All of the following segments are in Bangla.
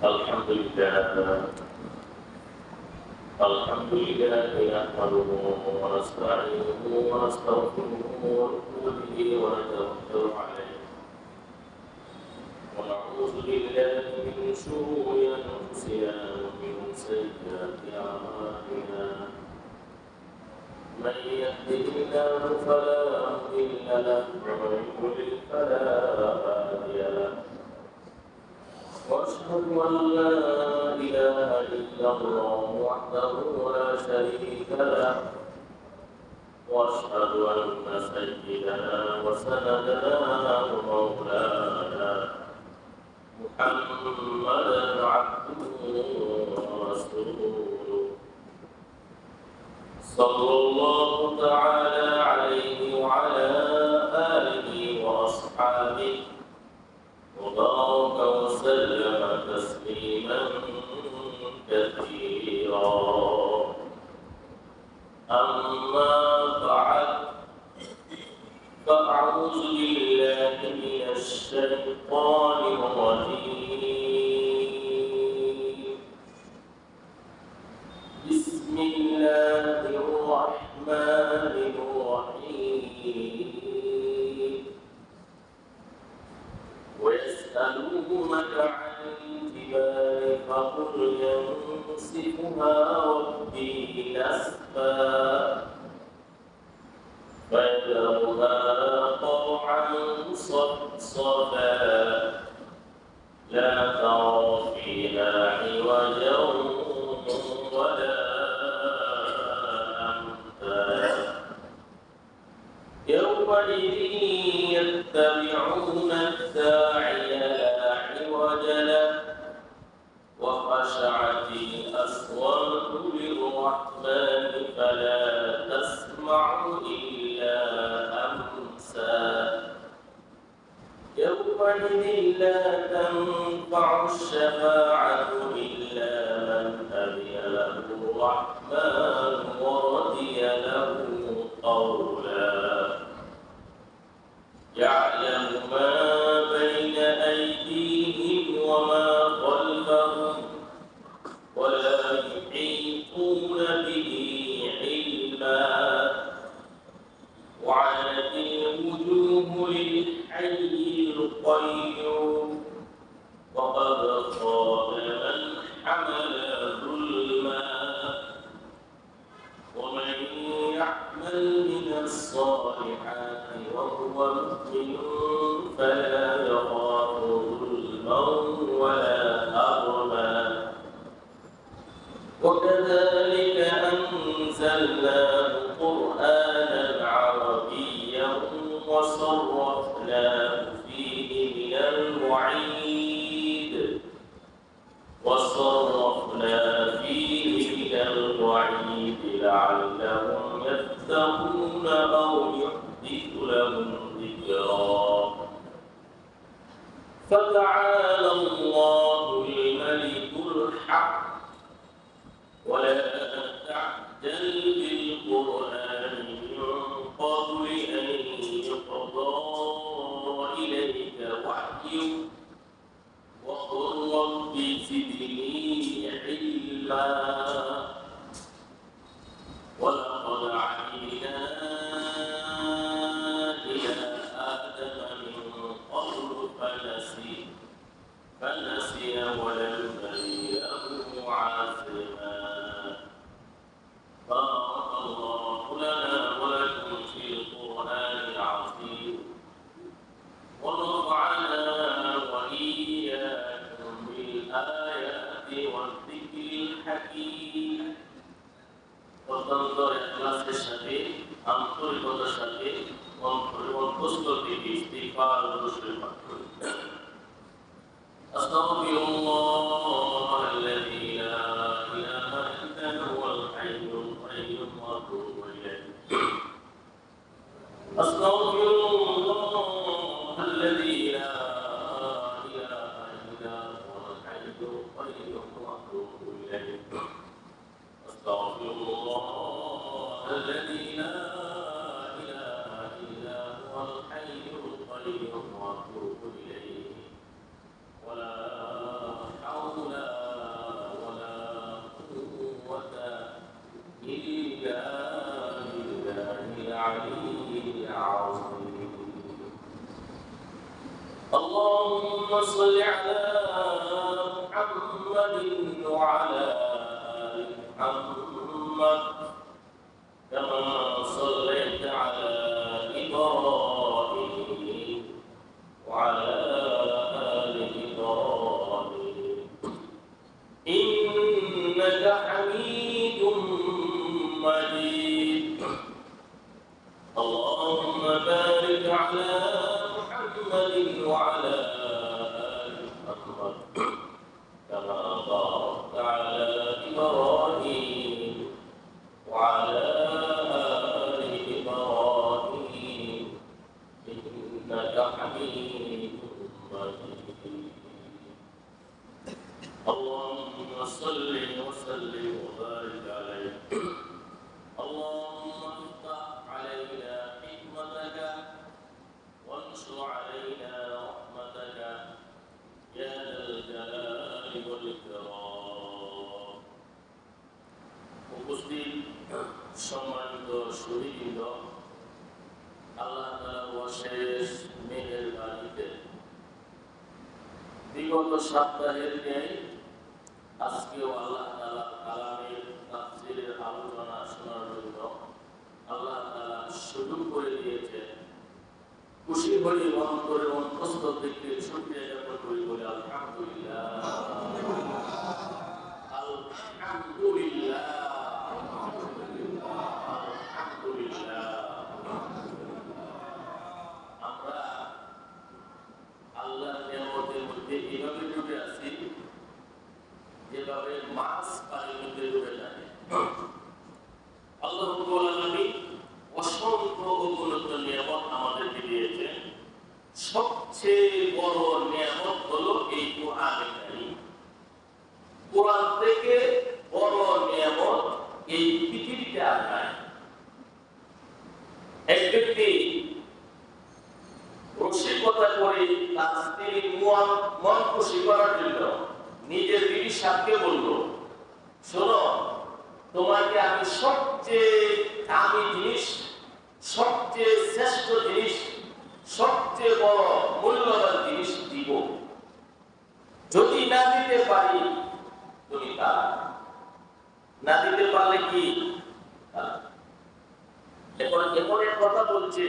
الحمد لله الحمد لله نحمده ونستعينه ونستغفره ونؤمن به ونتوكل عليه ونعوذ بالله من شرور انفسنا ومن سيئات اعمالنا من يهده الله فلا مضل له ومن يضلل فلا هادي له واشهد ان لا اله الا الله وحده لا شريك له واشهد ان سيدنا وسندنا ومولانا محمدا عبده ورسوله صلى الله تعالى عليه وعلى اله واصحابه وبارك وسلم تسليما كثيرا أما بعد فأعوذ بالله من الشيطان الرجيم بسم الله الرحمن الرحيم ويسألونك عن الجبال فقل ينسفها ربي نسفا فيذرها قاعا صفصفا لا ترى فيها عوجا ولا أمتا يومئذ يتبعون الداعي لا عوج له وخشعت الأصوات للرحمن فلا تسمع إلا همسا يومئذ لا تنفع الشفاعة إلا من أذن له الرحمن ورضي له قولا يعلم ما بين أيديهم وما خلفهم ولا يحيطون به علما وعنت الوجوه للحي القيوم وقد خاب من حمل ظلما ومن يعمل من الصالحات وهو مؤمن فلا يخاف ظلما ولا هضما وكذلك أنزلناه قرآنا عربيا وصرفناه فيه من الوعيد لعلهم يتقون أو يحدث لهم ذكرا فتعالى الله الملك الحق ولا تعجل بالقرآن من قبل أن يقضى إليك وحيه وقل رب زدني علما ولقد عهدنا إلى آدم من قبل فنسي ولم نجد له عازما بارك الله لنا ولكم في القرآن العظيم ونفعنا وإياكم بالآيات والذكر الحكيم وتنظر إخلاص الشفيع أنطرق الشفيع وانتصر به استغفار الرسل أستغفر الله الذي لا إله إلا هو الحي القيوم وأتوب إليه أستغفر الله الذي لا إله إلا هو الحي القيوم وأتوب إليه أستغفر الله الذي لا إله إلا هو الحي القيوم وأتوب إليه ولا حول صل على محمد وعلى آل محمد كما صليت على إبراهيم وعلى آل إبراهيم إنك حميد مجيد اللهم بارك على محمد وعلى آل محمد كما باركت على إبراهيم وعلى آل إبراهيم إنك حميد مجيد اللهم صل وسلم وبارك عليه اللهم افتح علينا حكمتك وانشر علينا رحمتك يا ذا الجلال والإكرام উপস্থিত সম্মানিত সুধীবৃন্দ আল্লাহ তাআলার অশেষ মেহেরবানিতে বিগত সপ্তাহের ন্যায় আজকেও আল্লাহ তাআলার কালামের তাফসীরের আলোচনা শোনার জন্য আল্লাহ তাআলা সুযোগ করে দিয়েছেন। খুশি হয়ে অন্তরের অন্তঃস্থ থেকে শুকরিয়া জ্ঞাপন করি বলে আলহামদুলিল্লাহ আলহামদুলিল্লাহ আলহামদুলিল্লাহ। আমরা আল্লাহর নিয়ামতের মধ্যে এইভাবে ডুবে আছি যেভাবে মাছ পানির মধ্যে ডুবে থাকে। আল্লাহ রাব্বুল আলামিন অসংখ্য অগণিত নিয়ামত আমাদেরকে দিয়েছেন। সবচেয়ে বড় নিয়ামত হলো এই কোরআন কারীম। কোরআন থেকে বড় নিয়ামত এই পৃথিবীতে আর নাই। এক ব্যক্তি রসিকতা করে তার স্ত্রীর মন খুশি করার জন্য নিজের বিবি সাথে বলল, শোনো, তোমাকে আমি সবচেয়ে দামি জিনিস, সবচেয়ে শ্রেষ্ঠ জিনিস, সবচেয়ে বড় মূল্যবান জিনিস দিব। যদি না দিতে পারি তুমি তালাক, না দিতে পারলে কি তালাক। এখন এমন এক কথা বলছে,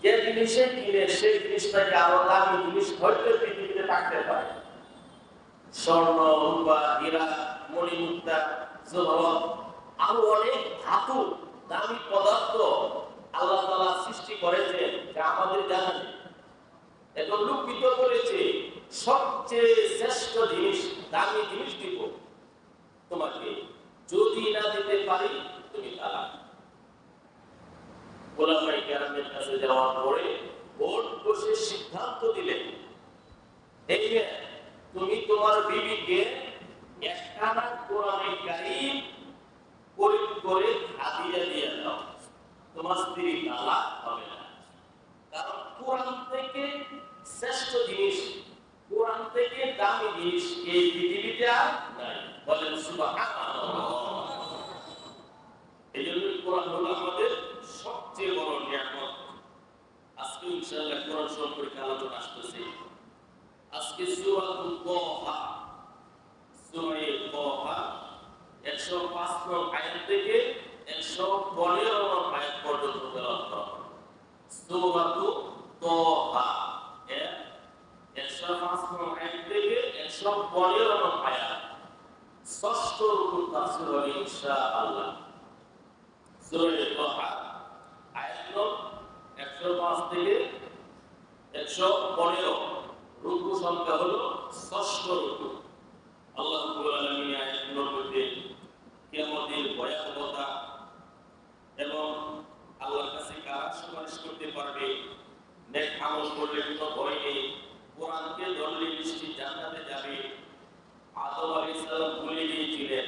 যে জিনিসে কিনে সেই জিনিসটাকে আরো দামি জিনিস হয়তো পৃথিবীতে থাকতে পারে। স্বর্ণ, রূপা, হীরা, মণিমুক্তা, জহরত, আরো অনেক ধাতু, দামি পদার্থ আল্লাহ তাআলা সৃষ্টি করেছেন যা আমাদের জানা নেই। এখন লুকিত করেছে সবচেয়ে শ্রেষ্ঠ জিনিস, দামি জিনিস দিব তোমাকে, যদি না দিতে পারি তুমি তালাক। ওলামায়ে কেরামের কাছে যাওয়ার পরে ভোট বসে সিদ্ধান্ত দিলেন, এই তুমি তোমার বিবিকে একখানা কোরআনে কারীম করে হাদিয়া দিয়ে দাও, তোমার স্ত্রী তালাক হবে না। কারণ কোরআন থেকে শ্রেষ্ঠ জিনিস, কোরআন থেকে দামি জিনিস এই পৃথিবীতে আর নাই। বলেন সুবহানাল্লাহ। এই জন্য কোরআন হলো আমাদের সবচেয়ে বড় নিয়ামত। আজকে ইনশাআল্লাহ কোরআন সম্পর্কে আলোচনা আসতেছে। আজকে সূরাতুল তাহা, সূরা তাহা 105 নং আয়াত থেকে 115 নং আয়াত পর্যন্ত তেলাওয়াত করা হবে। সূরাতুল তাহা 105 নং আয়াত থেকে 115 নং আয়াত, ষষ্ঠ রুকুর তাফসীর হবে ইনশাআল্লাহ। সূরা তাহা আয়াত নং 105 থেকে 115, রুকু সংখ্যা হলো ষষ্ঠ রুকু। আল্লাহ রাব্বুল আলামিন আয়াতগুলোর মধ্যে কিয়ামতের ভয়াবহতা এবং আল্লাহর কাছে কারা সুপারিশ করতে পারবে, নেক আমল করলে কোনো ভয় নেই, কোরআনকে ধরলে নিশ্চিত জান্নাতে যাবে, আদম আলাইহিস সালাম ভুলে গিয়েছিলেন,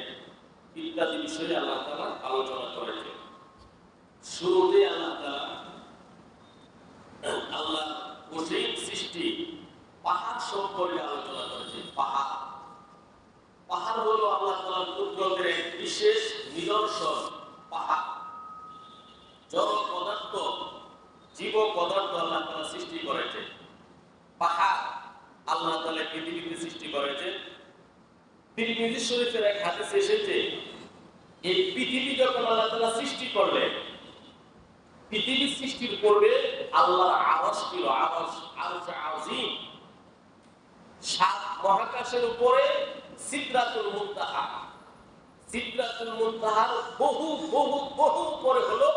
ইত্যাদি বিষয়ে আল্লাহ তাআলা আলোচনা করেছেন। শুরুতে আল্লাহ তাআলা আল্লাহ কঠিন সৃষ্টি পাহাড় সম্পর্কে আলোচনা করেছেন। পাহাড় হলো আল্লাহ তাআলার কুদরতের এক বিশেষ নিদর্শন। পাহাড় জড় পদার্থ, জীব পদার্থ আল্লাহ তাআলা সৃষ্টি করেছেন। পাহাড় তাআলা পৃথিবীকে সৃষ্টি করেছে। তিরমিজি শরীফের এক হাদিসে এসেছে, এই পৃথিবী যখন আল্লাহ তাআলা সৃষ্টি করলেন, পৃথিবী সৃষ্টির পূর্বে আল্লাহর আরশ ছিল, আরশ আযীম। সাত মহাকাশের উপরে সিদরাতুল মুনতাহা, সিদরাতুল মুনতাহার বহু বহু বহু উপরে হলো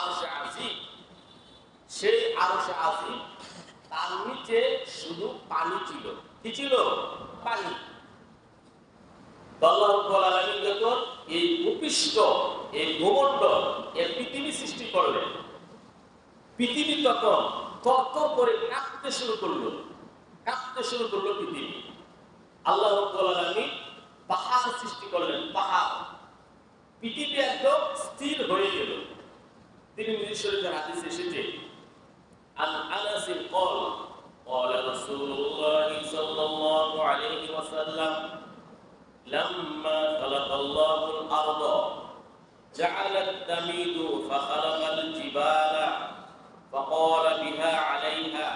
আরশ আযীম। সেই আরশ আযীম, তার নিচে শুধু পানি ছিল। কি ছিল? পানি। আল্লাহ রাব্বুল আলামিন যখন এই ভূপৃষ্ঠ, এই ভূমণ্ডল, এই পৃথিবী সৃষ্টি করলেন, পৃথিবী তখন তরতর করে কাঁপতে শুরু করলো, কাঁপতে শুরু করলো পৃথিবী। আল্লাহ রাব্বুল আলামিন পাহাড় সৃষ্টি করলেন, পাহাড়। পৃথিবী একদম স্থির হয়ে গেল। তিরমিজি শরীফের হাদিসে এসেছে, আন আনাস قال قال رسول الله صلى الله عليه وسلم لما خلق الله الأرض جعل التميد فخلق الجبال فقال بها عليها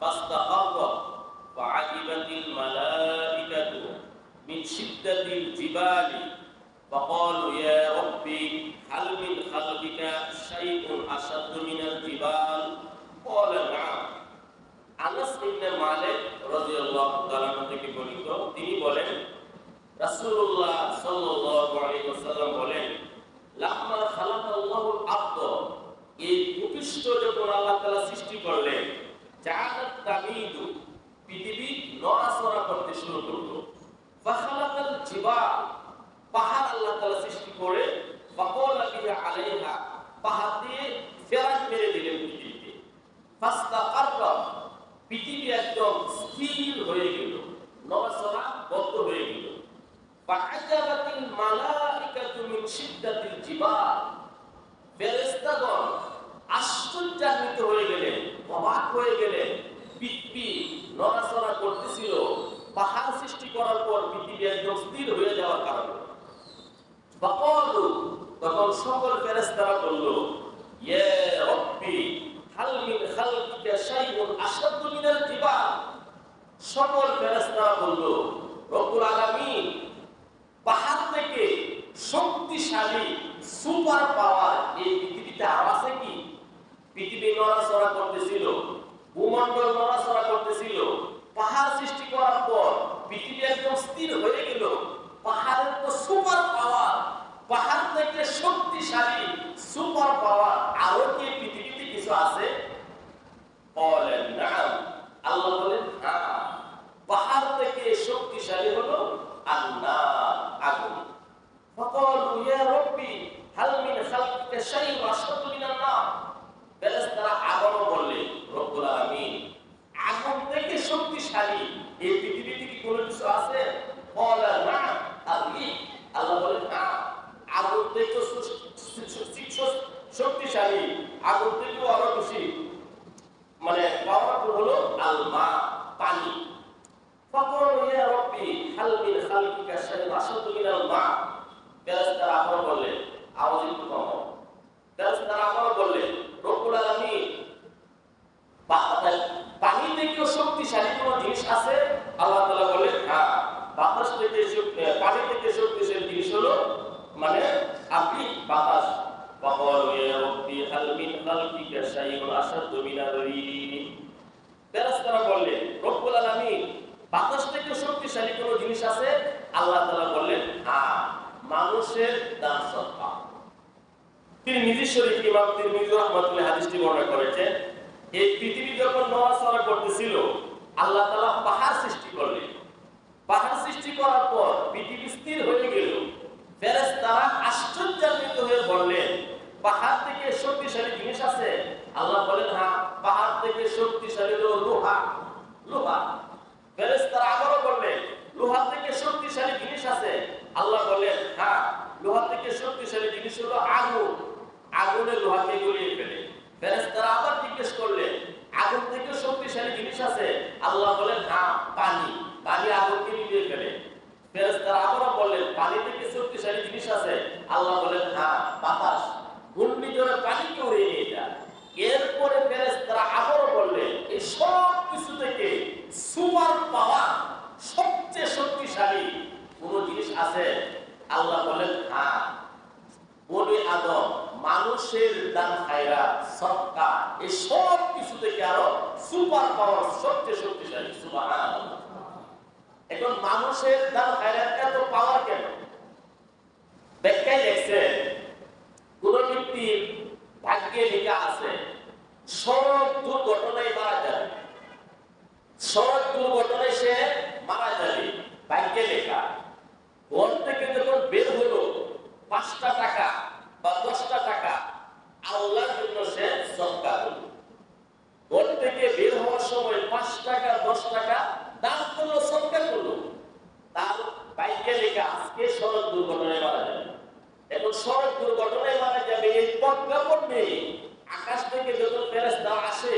فاستقرت فعجبت الملائكة من شدة الجبال فقالوا يا ربي هل من خلقك شيء أشد من الجبال قال نعم। আনাস ইবনে মালিক রাদিয়াল্লাহু তাআলা থেকে বর্ণিত, তিনি বলেন রাসূলুল্লাহ সাল্লাল্লাহু আলাইহি ওয়াসাল্লাম বলেন, লাম্মা খালাকাল্লাহুল আরদ, এই ভূপৃষ্ঠ যখন আল্লাহ তাআলা সৃষ্টি করলেন, জাআলাত তামিদু, পৃথিবী নড়াচড়া করতে শুরু করলো। ফাখালাকাল জিবাল, পাহাড় আল্লাহ তাআলা সৃষ্টি করে, ফাকালা বিহা আলাইহা, পাহাড় দিয়ে ফেরাক মেরে দিলেন পৃথিবীতে। ফাস্তাকাররা, পৃথিবী একদম স্থির হয়ে গেল, নড়াচড়া বন্ধ হয়ে গেল। ফাআজাবাতিল মালাইকাতু মিন শিদ্দাতিল জিবাল, ফেরেশতাগণ আশ্চর্যান্বিত হয়ে গেলেন, অবাক হয়ে গেলেন। পৃথিবী নড়াচড়া করতেছিল, পাহাড় সৃষ্টি করার পর পৃথিবী একদম স্থির হয়ে যাওয়ার কারণে। ফাকালু, তখন সকল ফেরেশতারা বলল, ইয়া রাব্বি হাল মিন খালকিকা শাইউন আশাদ্দু মিনাল জিবাল। সকল ফেরেশতারা বলল, রব্বুল আলামিন, পাহাড় থেকে শক্তিশালী সুপার পাওয়ার এই পৃথিবীতে আর আছে কি? পৃথিবী নড়াচড়া করতেছিল, ভূমণ্ডল নড়াচড়া করতেছিল, পাহাড় সৃষ্টি করার পর পৃথিবী একদম স্থির হয়ে গেল। পাহাড়ের তো সুপার পাওয়ার, পাহাড় থেকে শক্তিশালী সুপার পাওয়ার আরো কি পৃথিবীতে কিছু আছে? বলেন নাম। আল্লাহ বলেন হ্যাঁ, পাহাড় থেকে শক্তিশালী হলো আল্লাহ, আগুন। ফাকালু ইয়া রাব্বি হাল মিন খালকিকা শাইউন আশাদ্দু মিনান নার। ফেরেশতারা আবারও বললেন, রব্বুল আলামিন, আগুন থেকে শক্তিশালী এই পৃথিবীতে কি কোনো কিছু আছে? বলেন না। আল্লাহ বলেন হ্যাঁ, আগুন থেকে শক্তিশালী, আগুন থেকে আরো বেশি মানে পাওয়ারফুল হলো আল-মা, পানি। ফাকালু ইয়া রাব্বি হাল মিন খালকিকা শাইউন আশাদ্দু মিনাল মা। ফেরেশতারা আবার বললেন, আওয়াজ একটু কমাও। ফেরেশতারা আবার বললেন, রব্বুল আলামিন, পানি থেকেও শক্তিশালী কোনো জিনিস আছে? আল্লাহ তাআলা বলেন হ্যাঁ, বাতাস থেকে পানি থেকে শক্তিশালী জিনিস হলো মানে আপনি বাতাস। ফাকালু ইয়া রাব্বি হাল মিন খালকিকা শাইউন আশাদ্দু মিনার রিহ। ফেরেশতারা বললেন, রব্বুল আলামিন, বাতাস থেকে শক্তিশালী কোনো জিনিস আছে? আল্লাহ তাআলা বললেন হ্যাঁ, মানুষের দান সদকা। তিরমিজি শরীফ ইমাম তিরমিজি রাহমাতুল্লাহ হাদিসটি বর্ণনা করেছেন, এই পৃথিবী যখন নড়াচড়া করতেছিল, আল্লাহ তাআলা পাহাড় সৃষ্টি করলেন। পাহাড় সৃষ্টি করার পর পৃথিবী স্থির হয়ে গেল। ফেরেশতারা আশ্চর্যান্বিত হয়ে বললেন, পাহাড় থেকে শক্তিশালী জিনিস আছে? আল্লাহ বলেন হ্যাঁ, পাহাড় থেকে শক্তিশালী হলো লোহা, লোহা। ফেরেশতারা আবারও বললেন, লোহা থেকে শক্তিশালী জিনিস আছে? আল্লাহ বলেন হ্যাঁ, লোহা থেকে শক্তিশালী জিনিস হলো আগুন, আগুনে লোহাকে গলিয়ে ফেলে। ফেরেশতারা আবার জিজ্ঞেস করলেন, আগুন থেকে শক্তিশালী জিনিস আছে? আল্লাহ বলেন হ্যাঁ, পানি, পানি আগুনকে নিভিয়ে ফেলে। ফেরেশতারা আবারও বললেন, পানি থেকে শক্তিশালী জিনিস আছে? আল্লাহ বলেন হ্যাঁ, বাতাস, ঘূর্ণিঝড়ে পানিকে উড়িয়ে নিয়ে যায়। এরপরে ফেরেশতারা আবারও বললেন, এই সব কিছু থেকে সুপার পাওয়ার আছে? আল্লাহ বলেন হ্যাঁ, বনি আদম মানুষের দান খায়রাত সদকা এই সব কিছু থেকে আরো সুপার পাওয়ার, সবচেয়ে শক্তিশালী। সুবহানাল্লাহ। এখন মানুষের দান খায়রাত এত পাওয়ার কেন? ব্যাখ্যায় লেখছেন, কোন ব্যক্তির ভাগ্যে লেখা আছে সড়ক দুর্ঘটনায় মারা যাবে, সড়ক দুর্ঘটনায় সে মারা যাবে, ভাগ্যে লেখা। ঘর থেকে যখন বের হলো 5টা টাকা বা 10টা টাকা আল্লাহর জন্য সে সদকা করল। ঘর থেকে বের হওয়ার সময় 5 টাকা 10 টাকা দান করলো, সদকা করলো, তার ভাগ্যে লেখা আজকে সড়ক দুর্ঘটনায় মারা যাবে। এখন সড়ক দুর্ঘটনায় মারা যাবে এই প্রজ্ঞাপন নেই। আকাশ থেকে যখন ফেরেশতা আসে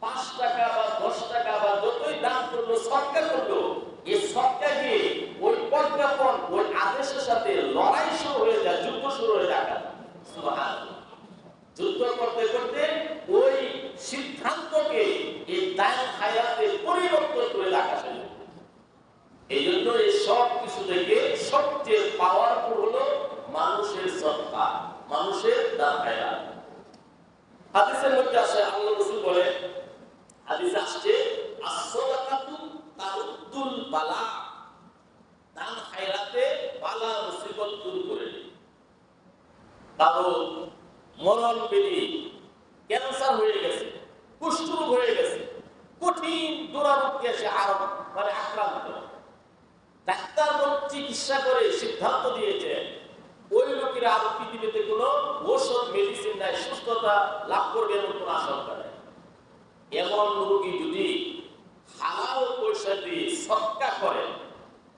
5 টাকা বা 10 টাকা বা যতই দান করলো সদকা করলো, এই সদকা দিয়ে ওই প্রজ্ঞাপন ওই আদেশের সাথে লড়াই শুরু হয়ে যায়, যুদ্ধ শুরু হয়ে যায়। সুবহানাল্লাহ। যুদ্ধ করতে করতে ওই সিদ্ধান্তকে এই দান খায়রাতে পরিবর্তন করে রাখা যায়। এই জন্য এই সব কিছু থেকে সবচেয়ে পাওয়ারফুল হলো মানুষের সদকা, মানুষের দান খায়রাত। হাদিসের মধ্যে আসে, আল্লাহ রাসূল বলেন, হাদিসে আসছে as-সাদাকাতু তারুদ্দুল বালা, দান খায়রাতে বালা মুসিবত দূর করে দেয়। কারো মরণ ব্যাধি, ক্যান্সার হয়ে গেছে, কুষ্ঠরোগ হয়ে গেছে, কঠিন দুরারোগ্যে সে আক্রান্ত, ডাক্তার চিকিৎসা করে সিদ্ধান্ত দিয়েছে ওই লোকের আর পৃথিবীতে কোনো ওষুধ মেডিসিন নাই, সুস্থতা লাভ করবে এমন কোনো আশঙ্কা নাই। এমন রোগী যদি হালাল পয়সা দিয়ে সদকা করে,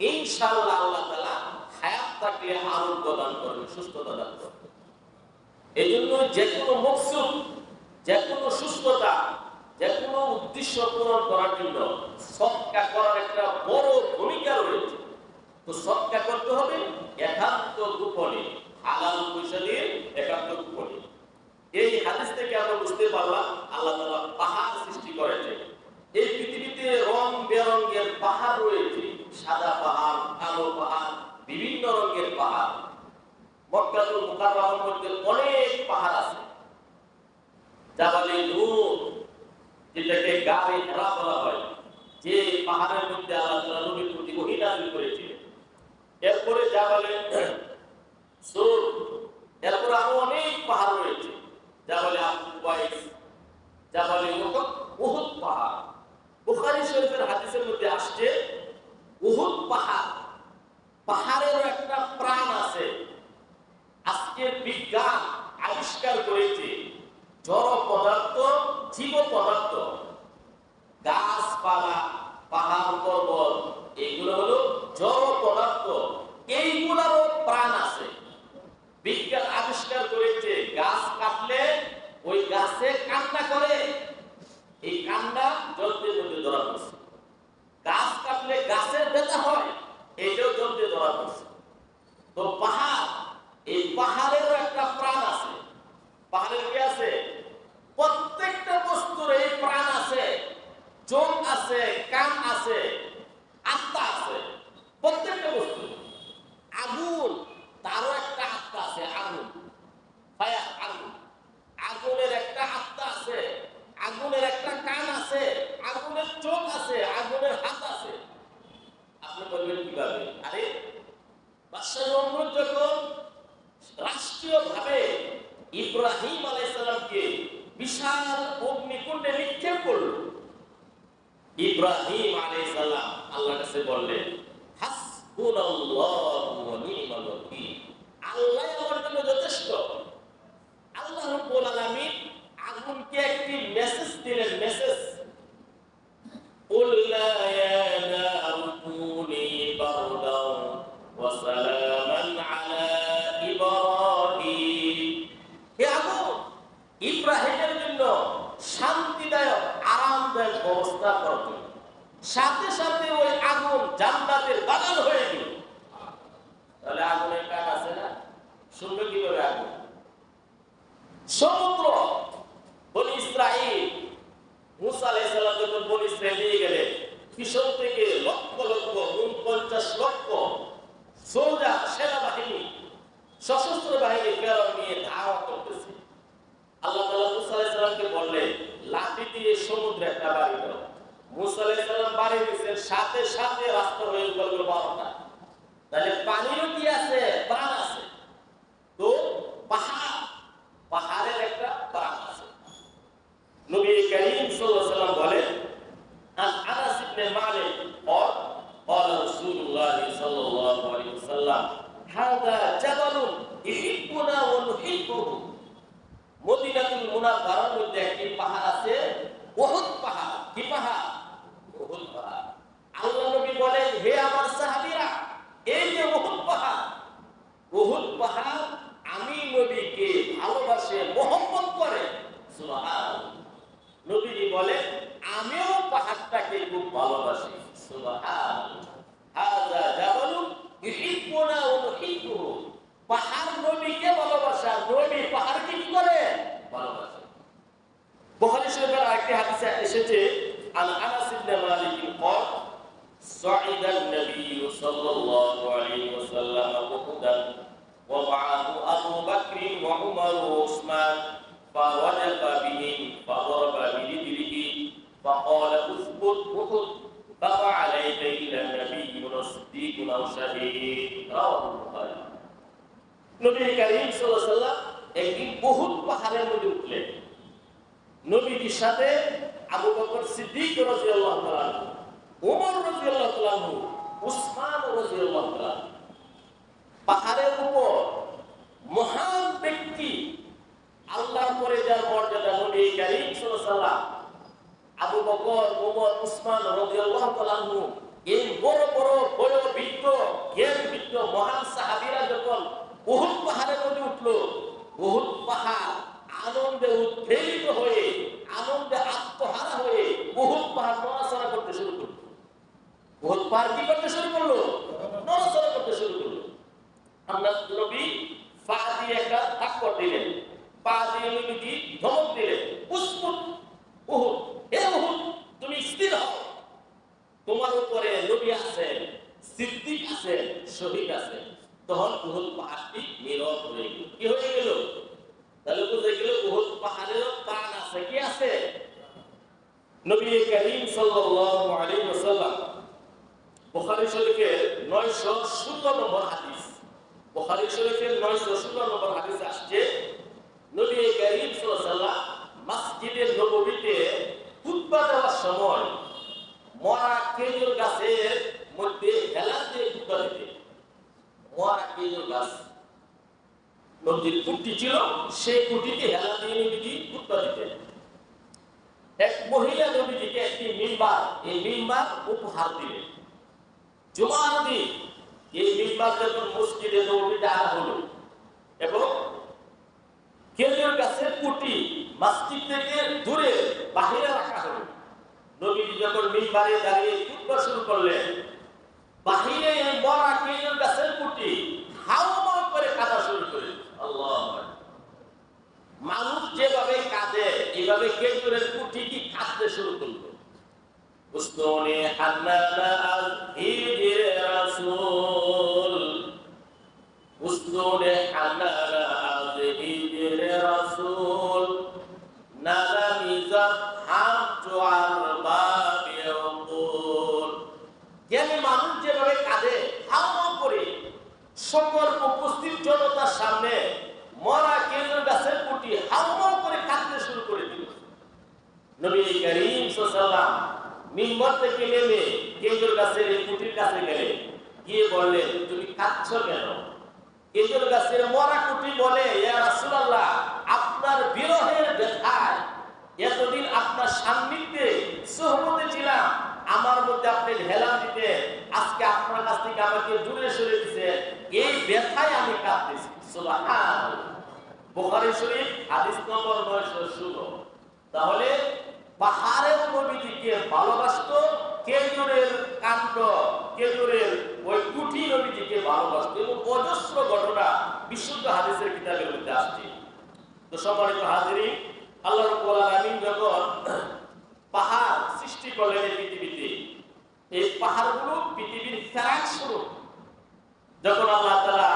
ইনশাআল্লাহ আল্লাহ তাআলা হায়াত থাকলে আরোগ্য দান করবেন, সুস্থতা দান করবেন। এই জন্য যে কোনো মকসুদ, যে কোনো সুস্থতা, যে কোনো উদ্দেশ্য পূরণ করার জন্য সদকা করার একটা বড় ভূমিকা রয়েছে। তো সদকা করতে হবে একান্ত গোপনে, হালাল পয়সা দিয়ে একান্ত গোপনে। এই হাদিস থেকে আমরা বুঝতে পারলাম আল্লাহ তাআলা পাহাড় সৃষ্টি করেছেন। এই পৃথিবীতে রং বেরঙের পাহাড় রয়েছে, সাদা পাহাড়, কালো পাহাড়, বিভিন্ন রঙের পাহাড়। মক্কাতুল মুকাররমার মধ্যে অনেক পাহাড় আছে। জাবালে নূর, যেটাকে গারে হেরা বলা হয়, যে পাহাড়ের মধ্যে আল্লাহ তাআলা নবীর প্রতি ওহী নাযিল করেছিলেন। এরপরে জাবালে সূর, এরপরে আরো অনেক পাহাড় রয়েছে, জাবালে আবু কুবাইস, জাবালে উহুদ পাহাড়। বুখারী শরীফের হাদিসের মধ্যে আসছে উহুদ পাহাড়, পাহাড়ের একটা প্রাণ আছে। আজকে বিজ্ঞান আবিষ্কার করেছে জড় পদার্থ, জীব পদার্থ, গাছপালা, পাহাড় পর্বত, এগুলো হলো জড় পদার্থ, এইগুলোরও প্রাণ আছে। বিজ্ঞান আবিষ্কার করেছে গাছ কাটলে ওই গাছে কান্না করে, এই কান্না জলদের মধ্যে ধরা পড়ছে। গাছ কাটলে গাছের ব্যথা হয়, এইটাও জলতে ধরা পড়ছে। তো পাহাড়, এই পাহাড়েরও একটা প্রাণ আছে। পাহাড়ের কি আছে? প্রত্যেকটা বস্তুর এই প্রাণ আছে, চোখ আছে, কান আছে, আত্মা আছে, প্রত্যেকটা বস্তু। আগুন, তারও একটা আত্মা আছে, আগুন, ফায়ার, আগুন, আগুনের একটা আত্মা আছে, আগুনের একটা কান আছে, আগুনের চোখ আছে, আগুনের হাত আছে। আপনি বলবেন কিভাবে? আরে বাদশাহ নমরুদ যখন রাষ্ট্রীয়ভাবে ইব্রাহিম আলাইহিস সালামকে বিশাল অগ্নিকুণ্ডে নিক্ষেপ করল, ইব্রাহিম আলাইহিস সালাম আল্লাহর কাছে বললেন, হাসবুনাল্লাহু ওয়া নি'মাল ওয়াকিল, আল্লাহ আমার জন্য যথেষ্ট। আল্লাহ রাব্বুল আলামিন আগুনকে একটি মেসেজ দিলেন, মেসেজ, কুল লা ইয়া নারু কুনি বারদান ওয়া সালামান আলা ইব্রাহিম। হে আগুন, ইব্রাহিমের জন্য শান্তিদায়ক, আরামদায়ক ব্যবস্থা করো। সাথে সাথে ওই আগুন জান্নাতের বাগান হয়ে গেল। তাহলে আগুনের কাজ আছে না? শুনবে কিভাবে আগুন? সমুদ্র, বনি ইসরাইল, মুসা আলাইহিস সালাম যখন বনি ইসরাইল নিয়ে গেলেন, পিছন থেকে লক্ষ লক্ষ 49 লক্ষ সোজা রাসূলুল্লাহ সাল্লাল্লাহু আলাইহি ওয়াসাল্লাম হাযা জাবালুন ইহিব্বুনা ওয়া নুহিব্বুহু। মদিনাতুল মুনাওয়ারার মধ্যে একটি পাহাড় আছে, উহুদ পাহাড়। কি পাহাড়? উহুদ পাহাড়। আল্লাহ নবী বলেন, হে আমার সাহাবীরা, এই যে উহুদ পাহাড়, উহুদ পাহাড় আমি নবীকে ভালোবাসে, মহব্বত করে। সুবহানাল্লাহ। নবীজি বলেন, আমিও পাহাড়টাকে খুব ভালোবাসি। সুবহানাল্লাহ। হাযা জাবালুন ইহিব্বুনা ওয়া নুহিব্বুহু। পাহাড় নবীকে ভালোবাসা, নবী পাহাড়কে কি করে? ভালোবাসে। বুখারী শরীফের আরেকটি হাদিসে এসেছে, আন আনাস ইবনে মালিক قال صعد النبي صلى الله عليه وسلم أحدا ومعه أبو بكر وعمر وعثمان فرجف بهم فضرب برجله فقال اثبت أحد بقى عليك إلى النبي وصديق أو شهيد رواه البخاري। নবী করিম সাল্লাল্লাহু আলাইহি ওয়াসাল্লাম একদিন উহুদ পাহাড়ের মধ্যে উঠলেন। নবীর সাথে আবু বকর সিদ্দিক রাদিয়াল্লাহু তাআলা, ওমর রাদিয়াল্লাহু তাআলা, উসমান রাদিয়াল্লাহু তাআলা। পাহাড়ের উপর মহান ব্যক্তি, আল্লাহর পরে যার মর্যাদা, নবী করিম সাল্লাল্লাহু আলাইহি ওয়াসাল্লাম, আবু বকর, ওমর, উসমান রাদিয়াল্লাহু তাআলা, এই বড় বড় বয়োবৃদ্ধ, জ্ঞানবৃদ্ধ মহান সাহাবীরা যখন উহুদ পাহাড়ের মধ্যে উঠল, উহুদ পাহাড় আনন্দে উদ্বেলিত হয়ে, আনন্দে আত্মহারা হয়ে উহুদ পাহাড় নড়াচড়া করতে শুরু করল। উহুদ পাহাড় কি করতে শুরু করলো? নড়াচড়া করতে শুরু করলো। আল্লাহ নবী পা দিয়ে একটা ধাক্কা দিলেন, পা দিয়ে নবীজি ধমক দিলেন, উসকুত উহুদ, হে উহুদ তুমি স্থির হও, তোমার উপরে নবী আছেন, সিদ্দিক আছেন, শহীদ আছেন। তখন উহুদ পাহাড়টি নীরব হয়ে গেল। কি হয়ে গেল? তাহলে বুঝে গেল উহুদ পাহাড়েরও প্রাণ আছে। কি আছে? নবী করিম সাল্লাল্লাহু আলাইহি ওয়াসাল্লাম বুখারী শরীফের 916 নম্বর হাদিস, বুখারী শরীফের 916 নম্বর হাদিস আসছে, নবী করিম সাল্লাল্লাহু আলাইহি ওয়াসাল্লাম মসজিদে নববীতে খুতবা দেওয়ার সময় মরা খেজুর গাছের মধ্যে হেলান দিয়ে খুতবা দিতেন। মরা খেজুর গাছ, নবীর কুটি ছিল, সেই কুটিতে হেলান দিয়ে নবীজি খুতবা দিতেন। এক মহিলা নবীজিকে একটি মিম্বার, এই মিম্বার উপহার দিলেন। জুমার দিন এই মিম্বার যখন মসজিদে নববীতে আনা হলো এবং খেজুর গাছের কুটি মসজিদ থেকে দূরে বাহিরে রাখা হলো, নবীজি যখন মিম্বারে দাঁড়িয়ে খুতবা শুরু করলেন, বাহিরে এই মরা খেজুর গাছের কুটি হাওমাও করে কাঁদা শুরু করে। আল্লাহু আকবার। মানুষ যেভাবে কাঁদে, এইভাবে খেজুরের কুটি কি কাঁদতে শুরু করলো। উসনুনে হান্নানা আল হিজরে রাসূল, উসনুনে হান্নানা আল হিজরে রাসূল, নালামিজা হামজু আল বাবিউল। জ্ঞানী মানুষ যেভাবে কাঁদে হাওয়া করে, সকল উপস্থিত জনতার সামনে মরা খেজুর গাছের কুটি হাওয়া করে কাঁদতে শুরু করে দিল। নবী করিম সাল্লাল্লাহু আলাইহি ওয়াসাল্লাম মিম্বার থেকে নেমে খেজুর গাছের এই কুটির কাছে গেলেন, গিয়ে বললেন, তুমি কাঁদছো কেন? খেজুর গাছের মরা কুটি বলে, ইয়া রাসূলুল্লাহ, আপনার বিরহের ব্যথায় এতদিন আপনার সান্নিধ্যে সুহবতে ছিলাম, আমার মধ্যে আপনি হেলান দিতে, আজকে আপনার কাছ থেকে আমাকে দূরে সরে দিয়েছে, এই ব্যথায় আমি কাঁদতেছি। সুবহানাল্লাহ। বুখারী শরীফ হাদিস নম্বর 916। তাহলে পাহাড়ের নবীজিকে ভালোবাসতো, খেজুরের কাণ্ড, খেজুরের ওই কুঠি নবীজিকে ভালোবাসতো, এবং অজস্র ঘটনা বিশুদ্ধ হাদিসের কিতাবের মধ্যে আসছে। তো সম্মানিত হাজিরিন, আল্লাহ রাব্বুল আলামিন যখন পাহাড় সৃষ্টি করলেন এই পৃথিবীতে, এই পাহাড়গুলো পৃথিবীর ফেরাক স্বরূপ। যখন আল্লাহ তাআলা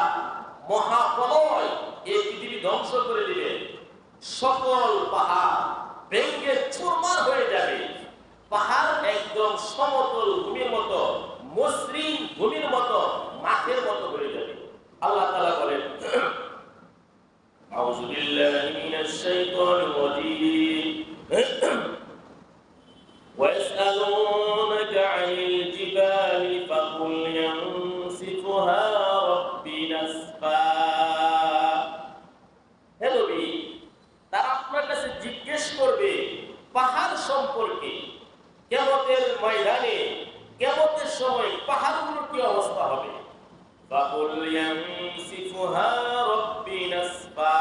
মহাপ্রলয় এই পৃথিবী ধ্বংস করে দিবেন, সকল পাহাড় ভেঙে চুরমার হয়ে যাবে। পাহাড় একদম সমতল ভূমির মতো, মসৃণ ভূমির মতো, মাঠের মতো হয়ে যাবে। আল্লাহ তাআলা বলেন, আউযু বিল্লাহি মিনাশ শাইতানির রাজীম, ওয়াসআলুনাকা আনিল জিবালি ফাকুল ময়দানে কিয়ামতের সময় পাহাড়গুলোর কি অবস্থা হবে? ফাকুল ইয়ানসিফুহা রাব্বি নাসফা,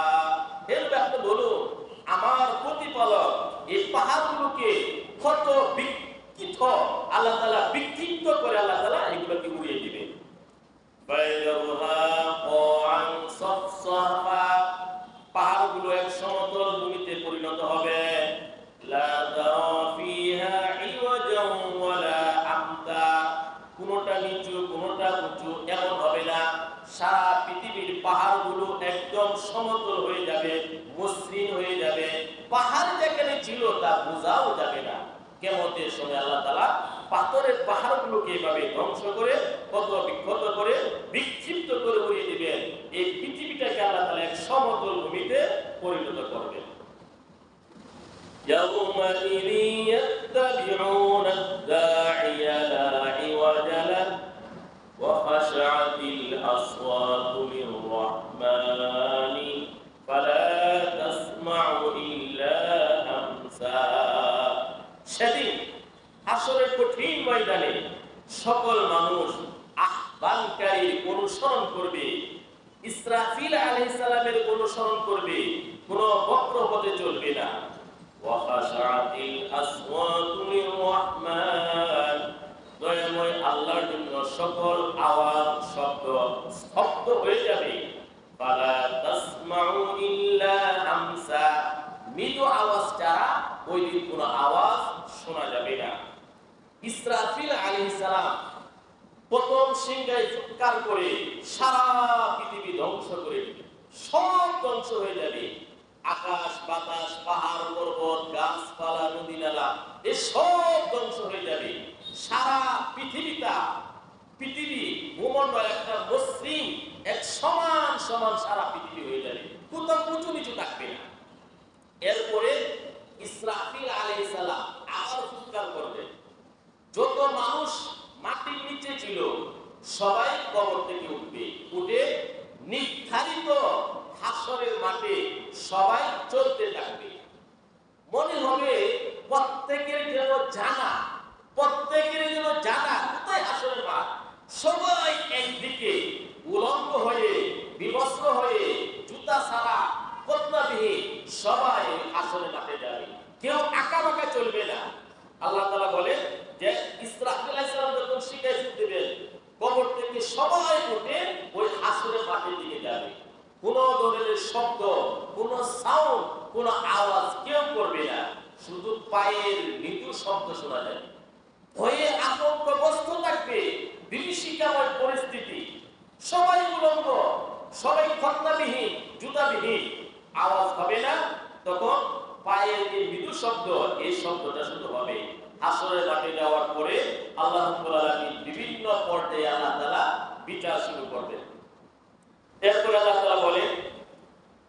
এর ব্যাপারে বলো আমার প্রতিপালক এই পাহাড়গুলোকে কত বিক্ষিপ্ত আল্লাহ তাআলা বিক্ষিপ্ত করে আল্লাহ তাআলা এগুলোকে উড়িয়ে দিবেন। পাহাড়গুলো এক সমতল ভূমিতে পরিণত হবে। কোনটা নিচু কোনটা উঁচু এমন হবে না। সারা পৃথিবীর পাহাড়গুলো একদম সমতল হয়ে যাবে, মসৃণ হয়ে যাবে। পাহাড় যেখানে ছিল তা বোঝাও যাবে না। কিয়ামতের সময় আল্লাহ তাআলা পাথরের পাহাড়গুলোকে এভাবে ধ্বংস করে কত বিক্ষত করে বিক্ষিপ্ত করে উড়িয়ে দিবেন। এই পৃথিবীটাকে আল্লাহ তাআলা এক সমতল ভূমিতে পরিণত করবেন। يومئذ يتبعون الداعي لا عوج له وخشعت الأصوات للرحمن فلا تسمع إلا همسا। সেদিন হাসরের কঠিন ময়দানে সকল মানুষ আহ্বানকারীর অনুসরণ করবে, ইসরাফিল আলাইহিস সালামের অনুসরণ করবে, কোনো বক্র পথে চলবে না। ওয়াখাশাতিল আসওয়াতু লিররহমান, দয়াময় আল্লাহর জন্য সকল আওয়াজ শব্দ স্তব্ধ হয়ে যাবে। ফালা তাসমাউ ইল্লা হামসা, মৃদু আওয়াজ ছাড়া ওই দিন কোনো আওয়াজ শোনা যাবে না। ইসরাফিল আলাইহিস সালাম প্রথম সিংহায় ফুৎকার করে সারা পৃথিবী ধ্বংস করে দিবে, সব ধ্বংস হয়ে যাবে। আকাশ বাতাস পাহাড় পর্বত গাছপালা নদী নালা এ সব ধ্বংস হয়ে যাবে। সারা পৃথিবী ভূমণ্ডল একটা মসৃণ এক সমান সমান সারা পৃথিবী হয়ে যাবে, কোথাও উঁচু নিচু থাকবে না। এরপরে ইসরাফিল আলাইহিস সালাম আবার ফুৎকার করবেন। যত মানুষ মাটির নিচে ছিল সবাই কবর থেকে উঠবে, উঠে নির্ধারিত হাসরের মাঠে সবাই চলতে থাকবে। মনে হবে প্রত্যেকের যেন জানা কোথায় হাসরের মাঠ। সবাই একদিকে উলঙ্গ হয়ে বিবস্ত্র হয়ে জুতা ছাড়া কতনাবিহীন সবাই হাসরের মাঠে যাবে, কেউ আঁকাবাঁকা চলবে না। আল্লাহ তাআলা বলে যে ইসরাফিল আলাইহিস সালাম যখন শিখাই দিবেন কবর থেকে সবাই উঠে ওই হাসরের মাঠের দিকে যাবে। কোন ধরনের শব্দ, কোন সাউন্ড, কোন আওয়াজ কেউ করবে না, শুধু পায়ের মৃদু শব্দ শোনা যাবে। ভয়ে আতঙ্কগ্রস্ত থাকবে, বিভীষিকাময় পরিস্থিতি, সবাই উলঙ্গ, সবাই খতনাবিহীন জুতাবিহীন, আওয়াজ হবে না। তখন পায়ের যে মৃদু শব্দ, এই শব্দটা শুধু হবে। হাসরের মাঠে যাওয়ার পরে আল্লাহ রাব্বুল আলামিন বিভিন্ন পর্যায়ে আল্লাহ তাআলা বিচার শুরু করবেন। এরপর আল্লাহ তাআলা বলেন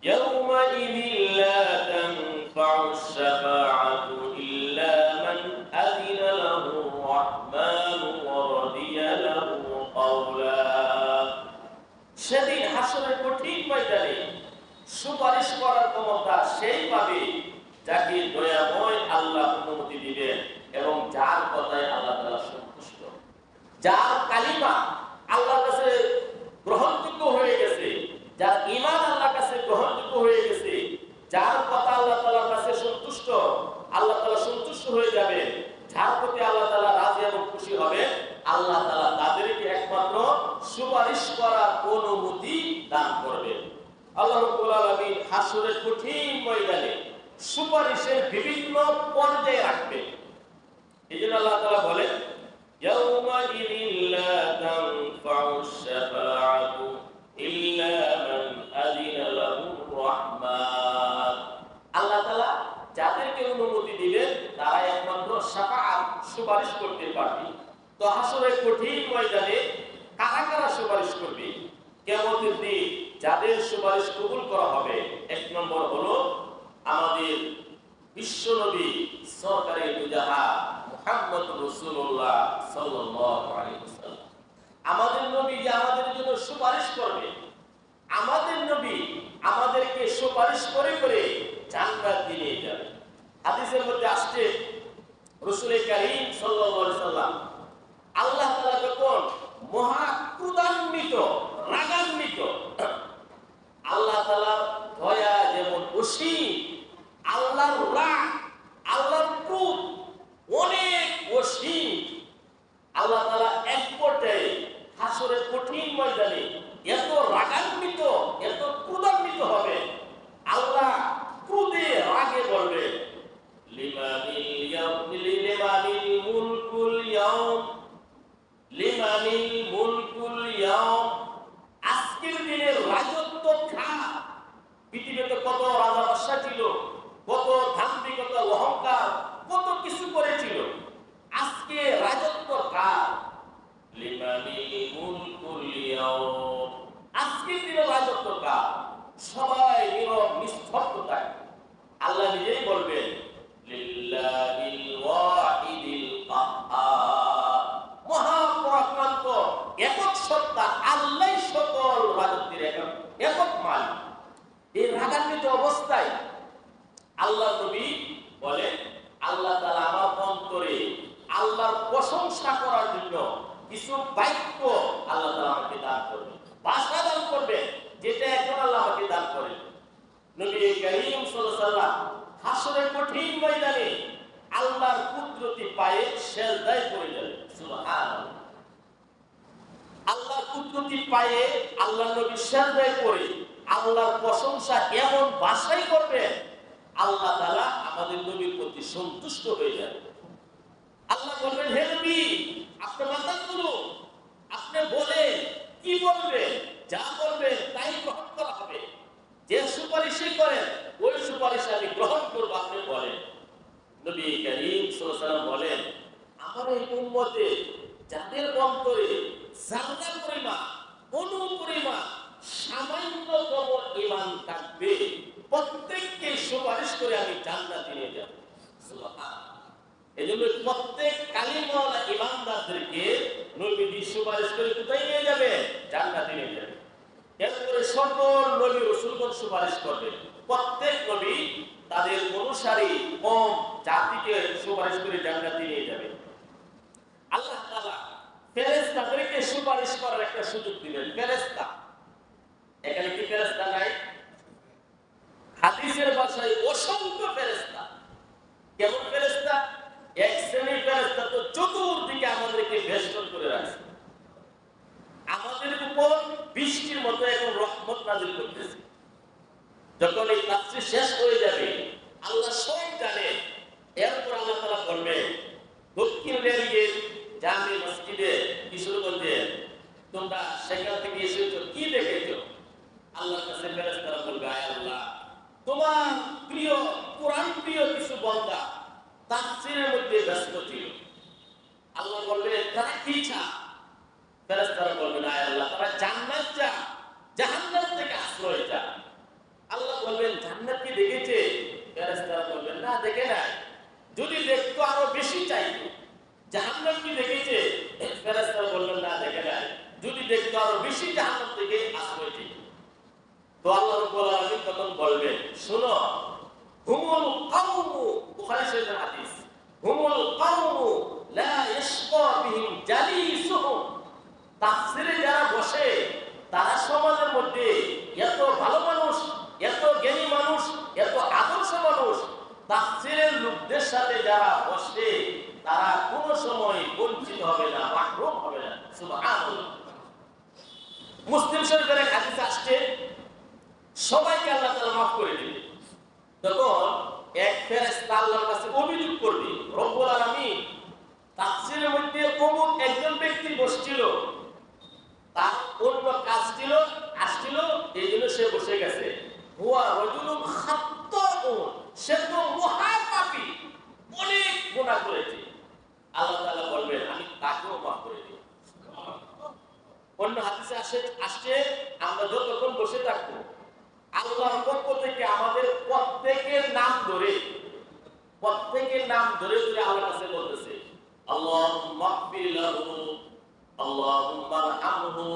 ইয়াউমাইযিন লা তানফা'ু আশ-শাফা'আতু ইল্লা মান আযিনা লাহু আর-রাহমানু ওয়া রাদিয়া লাহু কাওলা। সেদিন হাসরের কঠিন ময়দানে সুপারিশ করার ক্ষমতা সেই পাবে যাকে দয়াময় আল্লাহ অনুমতি দিবেন এবং যার কথায় আল্লাহ তাআলা সন্তুষ্ট, যার কালিমা আল্লাহর কাছে গ্রহণযোগ্য হয়ে গেছে, যার ঈমান আল্লাহর কাছে গ্রহণযোগ্য হয়ে গেছে, যার কথা আল্লাহ তাআলার কাছে সন্তুষ্ট, আল্লাহ তাআলা সন্তুষ্ট হয়ে যাবেন, যার প্রতি আল্লাহ তাআলা রাজি এবং খুশি হবে, আল্লাহ তাআলা তাদেরকে একমাত্র সুপারিশ করার অনুমতি দান করবেন। আল্লাহ রাব্বুল আলামিন হাসরের কঠিন ময়দানে সুপারিশের বিভিন্ন পর্যায়ে রাখবেন। এইজন্য আল্লাহ তাআলা বলেন ইয়াউমাইযিন লা তানফা'ু আশ-শাফা'আতু ইল্লা মান আযিনা লাহুর রাহমান। আল্লাহ তাআলা যাদেরকে অনুমতি দিবেন তারা একমাত্র শাফাআত সুপারিশ করতে পারবে। তো হাসরের কঠিন ময়দানে কারা কারা সুপারিশ করবে? কিয়ামতের দিন যাদের সুপারিশ কবুল করা হবে, এক নম্বর হলো আমাদের বিশ্বনবী সরকারে দুজাহান মুহাম্মদ রাসূলুল্লাহ সাল্লাল্লাহু আলাইহি ওয়াসাল্লাম। আমাদের নবী যে আমাদের জন্য সুপারিশ করবে, আমাদের নবী আমাদেরকে সুপারিশ করে করে জান্নাতে নিয়ে যাবে। হাদিসের মধ্যে আসছে রাসূল কারীম সাল্লাল্লাহু আলাইহি সাল্লাম আল্লাহ তাআলা যখন মহা ক্রোধান্বিত রাগান্বিত, আল্লাহ তাআলার দয়া যেমন অসীম, আল্লাহর রাগ আল্লাহর ক্রোধ অনেক অসীম। আল্লাহ তাআলা এক পর্যায়ে হাসরের কঠিন ময়দানে এত রাগান্বিত এত ক্রোধান্বিত হবে, আল্লাহ ক্রোধে রাগে বলবে লিমানিল মুলকুল ইয়াউম, লিমানিল মুলকুল ইয়াউম, আজকের দিনের রাজত্ব কার? পৃথিবীতে কত রাজা বাদশা ছিল, কত দাম্ভিকতা অহংকার কত কিছু করেছিল, আজকে রাজত্ব কার? লিমানিল মুলকুল ইয়াউম, আজকের দিনের রাজত্ব কার? সবাই নীরব নিস্তব্ধতায়। আল্লাহ নিজেই বলবেন লিল্লাহিল ওয়াহিদিল কাহ্হার, মহাপরাক্রান্ত একক সত্তা আল্লাহই সকল রাজত্বের একক মালিক। এই রাগান্বিত অবস্থায় আল্লাহ নবী বলে আল্লাহ তাআলা আমার অন্তরে আল্লাহর প্রশংসা করার জন্য কিছু বাক্য আল্লাহ তাআলা আমাকে দান করবে, ভাষা দান করবে, যেটা এখন আল্লাহ আমাকে দান করেন। নবী কারীম সাল্লাল্লাহু আলাইহি ওয়াসাল্লাম হাসরের কঠিন ময়দানে আল্লাহর কুদরতি পায়ে সিজদায় পড়ে যাবেন। সুবহানাল্লাহ, আল্লাহর কুদরতি পায়ে আল্লাহ নবী সিজদায় পড়ে আল্লাহর প্রশংসা এমন ভাষাই করবেন, আল্লাহ তাআলা আমাদের নবীর প্রতি সন্তুষ্ট হয়ে যাবেন। আল্লাহ বলবেন হে নবী আপনি মাথা তুলুন, আপনি বলেন কি বলবেন, যা বলবেন তাই গ্রহণ করা হবে, যে সুপারিশই করেন ওই সুপারিশ আমি গ্রহণ করব, আপনি বলেন। নবী কারীম সাল্লাল্লাহু আলাইহি ওয়াসাল্লাম বলেন আমার এই উম্মতে যাদের অন্তরে জাররা পরিমাণ অনু পরিমাণ সামান্যতম ঈমান থাকবে প্রত্যেককে সুপারিশ করে আমি জান্নাতে নিয়ে যাব। সুবহানাল্লাহ, এজন্য প্রত্যেক কালিমাওয়ালা ঈমানদারদেরকে নবীজি সুপারিশ করে কোথায় নিয়ে যাবে? জান্নাতে নিয়ে যাবে। এরপরে সকল নবী রাসূলগণ সুপারিশ করবে, প্রত্যেক নবী তাদের অনুসারী কওম জাতিকে সুপারিশ করে জান্নাতে নিয়ে যাবে। আল্লাহ তাআলা ফেরেশতাদেরকে সুপারিশ করার একটা সুযোগ দিবেন। ফেরেশতা, এখানে কি ফেরেশতা নাই? হাদিসের ভাষায় অসংখ্য ফেরেশতা। কেমন ফেরেশতা? এক শ্রেণীর ফেরেশতা তো চতুর্দিকে আমাদেরকে বেষ্টন করে রাখছে, আমাদের উপর বৃষ্টির মতো এখন রহমত নাযিল করতেছে। যখন এই তাফসীর শেষ হয়ে যাবে আল্লাহ সব জানে, এরপর আল্লাহ তাআলা বলবেন দক্ষিণ রেলগেট জামে মসজিদে কিশোরগঞ্জে তোমরা সেখান থেকে এসেছো, কি দেখেছো? আল্লাহর কাছে ফেরেশতারা বলবে আয় আল্লাহ তোমার প্রিয় কোরআন প্রিয় কিছু বান্দা তাফসীরের মধ্যে ব্যস্ত ছিল। আল্লাহ বলবে তারা কি চায়? ফেরেশতারা বলবেন আয় আল্লাহ তারা জান্নাত চায়, জাহান্নাম থেকে আশ্রয় চায়। আল্লাহ বলবেন জান্নাত কি দেখেছে? ফেরেশতারা বলবেন না দেখে নাই, যদি দেখতো আরো বেশি চাইতো। জাহান্নাম কি দেখেছে? ফেরেশতারা বলবেন না দেখে নাই, যদি দেখতো আরো বেশি জাহান্নাম থেকে আশ্রয় চাইতো। তো আল্লাহ রাব্বুল আলামিন তখন বলবেন শোনো হুমুল কওমু, বুখারী শরীফের হাদিস, হুমুল কওমু লা ইয়াশকা বিহিম জালিসুহুম, তাফসীরে যারা বসে তারা সমাজের মধ্যে এত ভালো মানুষ, এত জ্ঞানী মানুষ, এত আদর্শ মানুষ, তাফসীরের লোকদের সাথে যারা বসে তারা কোনো সময় বঞ্চিত হবে না, মাহরুম হবে না। সুবহানাল্লাহ, মুসলিম শরীফের এক হাদিস আসছে সবাইকে আল্লাহ তাআলা মাফ করে দিবেন। তখন এক ফেরেশতা আল্লাহর কাছে অভিযোগ করবে রব্বুল আলামিন তাফসীরের মধ্যে অমুক একজন ব্যক্তি বসছিল, তার অন্য কাজ ছিল আসছিল, এইজন্য সে বসে গেছে। হুয়া রাজুলুন খাত্তাউন, সে তো মহাপাপী, অনেক গুনাহ করেছে। আল্লাহ তাআলা বলবেন আমি তাকেও মাফ করে দেব। অন্য হাদিসে আসছে আমরা যতক্ষণ বসে থাকবো আল্লাহর পক্ষ থেকে আমাদের প্রত্যেকের নাম ধরে ধরে আল্লাহর কাছে বলতেছে আল্লাহুম্মা গফির লাহু, আল্লাহুম্মা আরহামহু,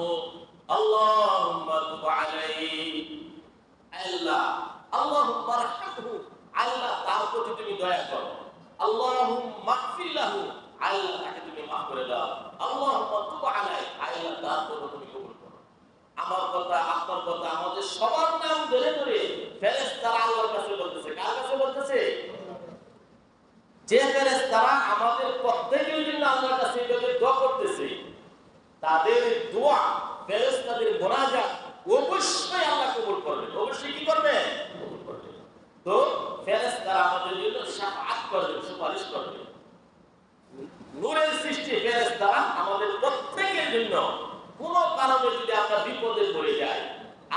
আল্লাহুম্মা তুব আলাইহি। আল্লাহ আল্লাহুম্মা আরহামহু, আল্লাহ তার প্রতি তুমি দয়া করো, আল্লাহুম্মা মাগফির লাহু, আল্লাহ তাকে তুমি মাফ করে দাও। আল্লাহুম্মা তুব আলাইহি, আল্লাহ তার তওবা তুমি কবুল করো। আমার কথা, আপনার কথা, আমাদের সবার নাম ধরে ধরে ফেরেশতারা আল্লাহর কাছে বলতেছে। কার কাছে বলতেছে? যে ফেরেশতারা আমাদের প্রত্যেকের জন্য আল্লাহর কাছে এভাবে দোয়া করতেছে, তাদের দোয়া, ফেরেশতাদের মুনাজাত অবশ্যই আল্লাহ কবুল করবে। অবশ্যই কি করবে? কবুল করবে। তো ফেরেশতারা আমাদের জন্য শাফাআত করবে, সুপারিশ করবে। নূরের সৃষ্টি ফেরেশতারা আমাদের প্রত্যেকের জন্য কোন কারণে যদি আমরা বিপদে পড়ে যাই,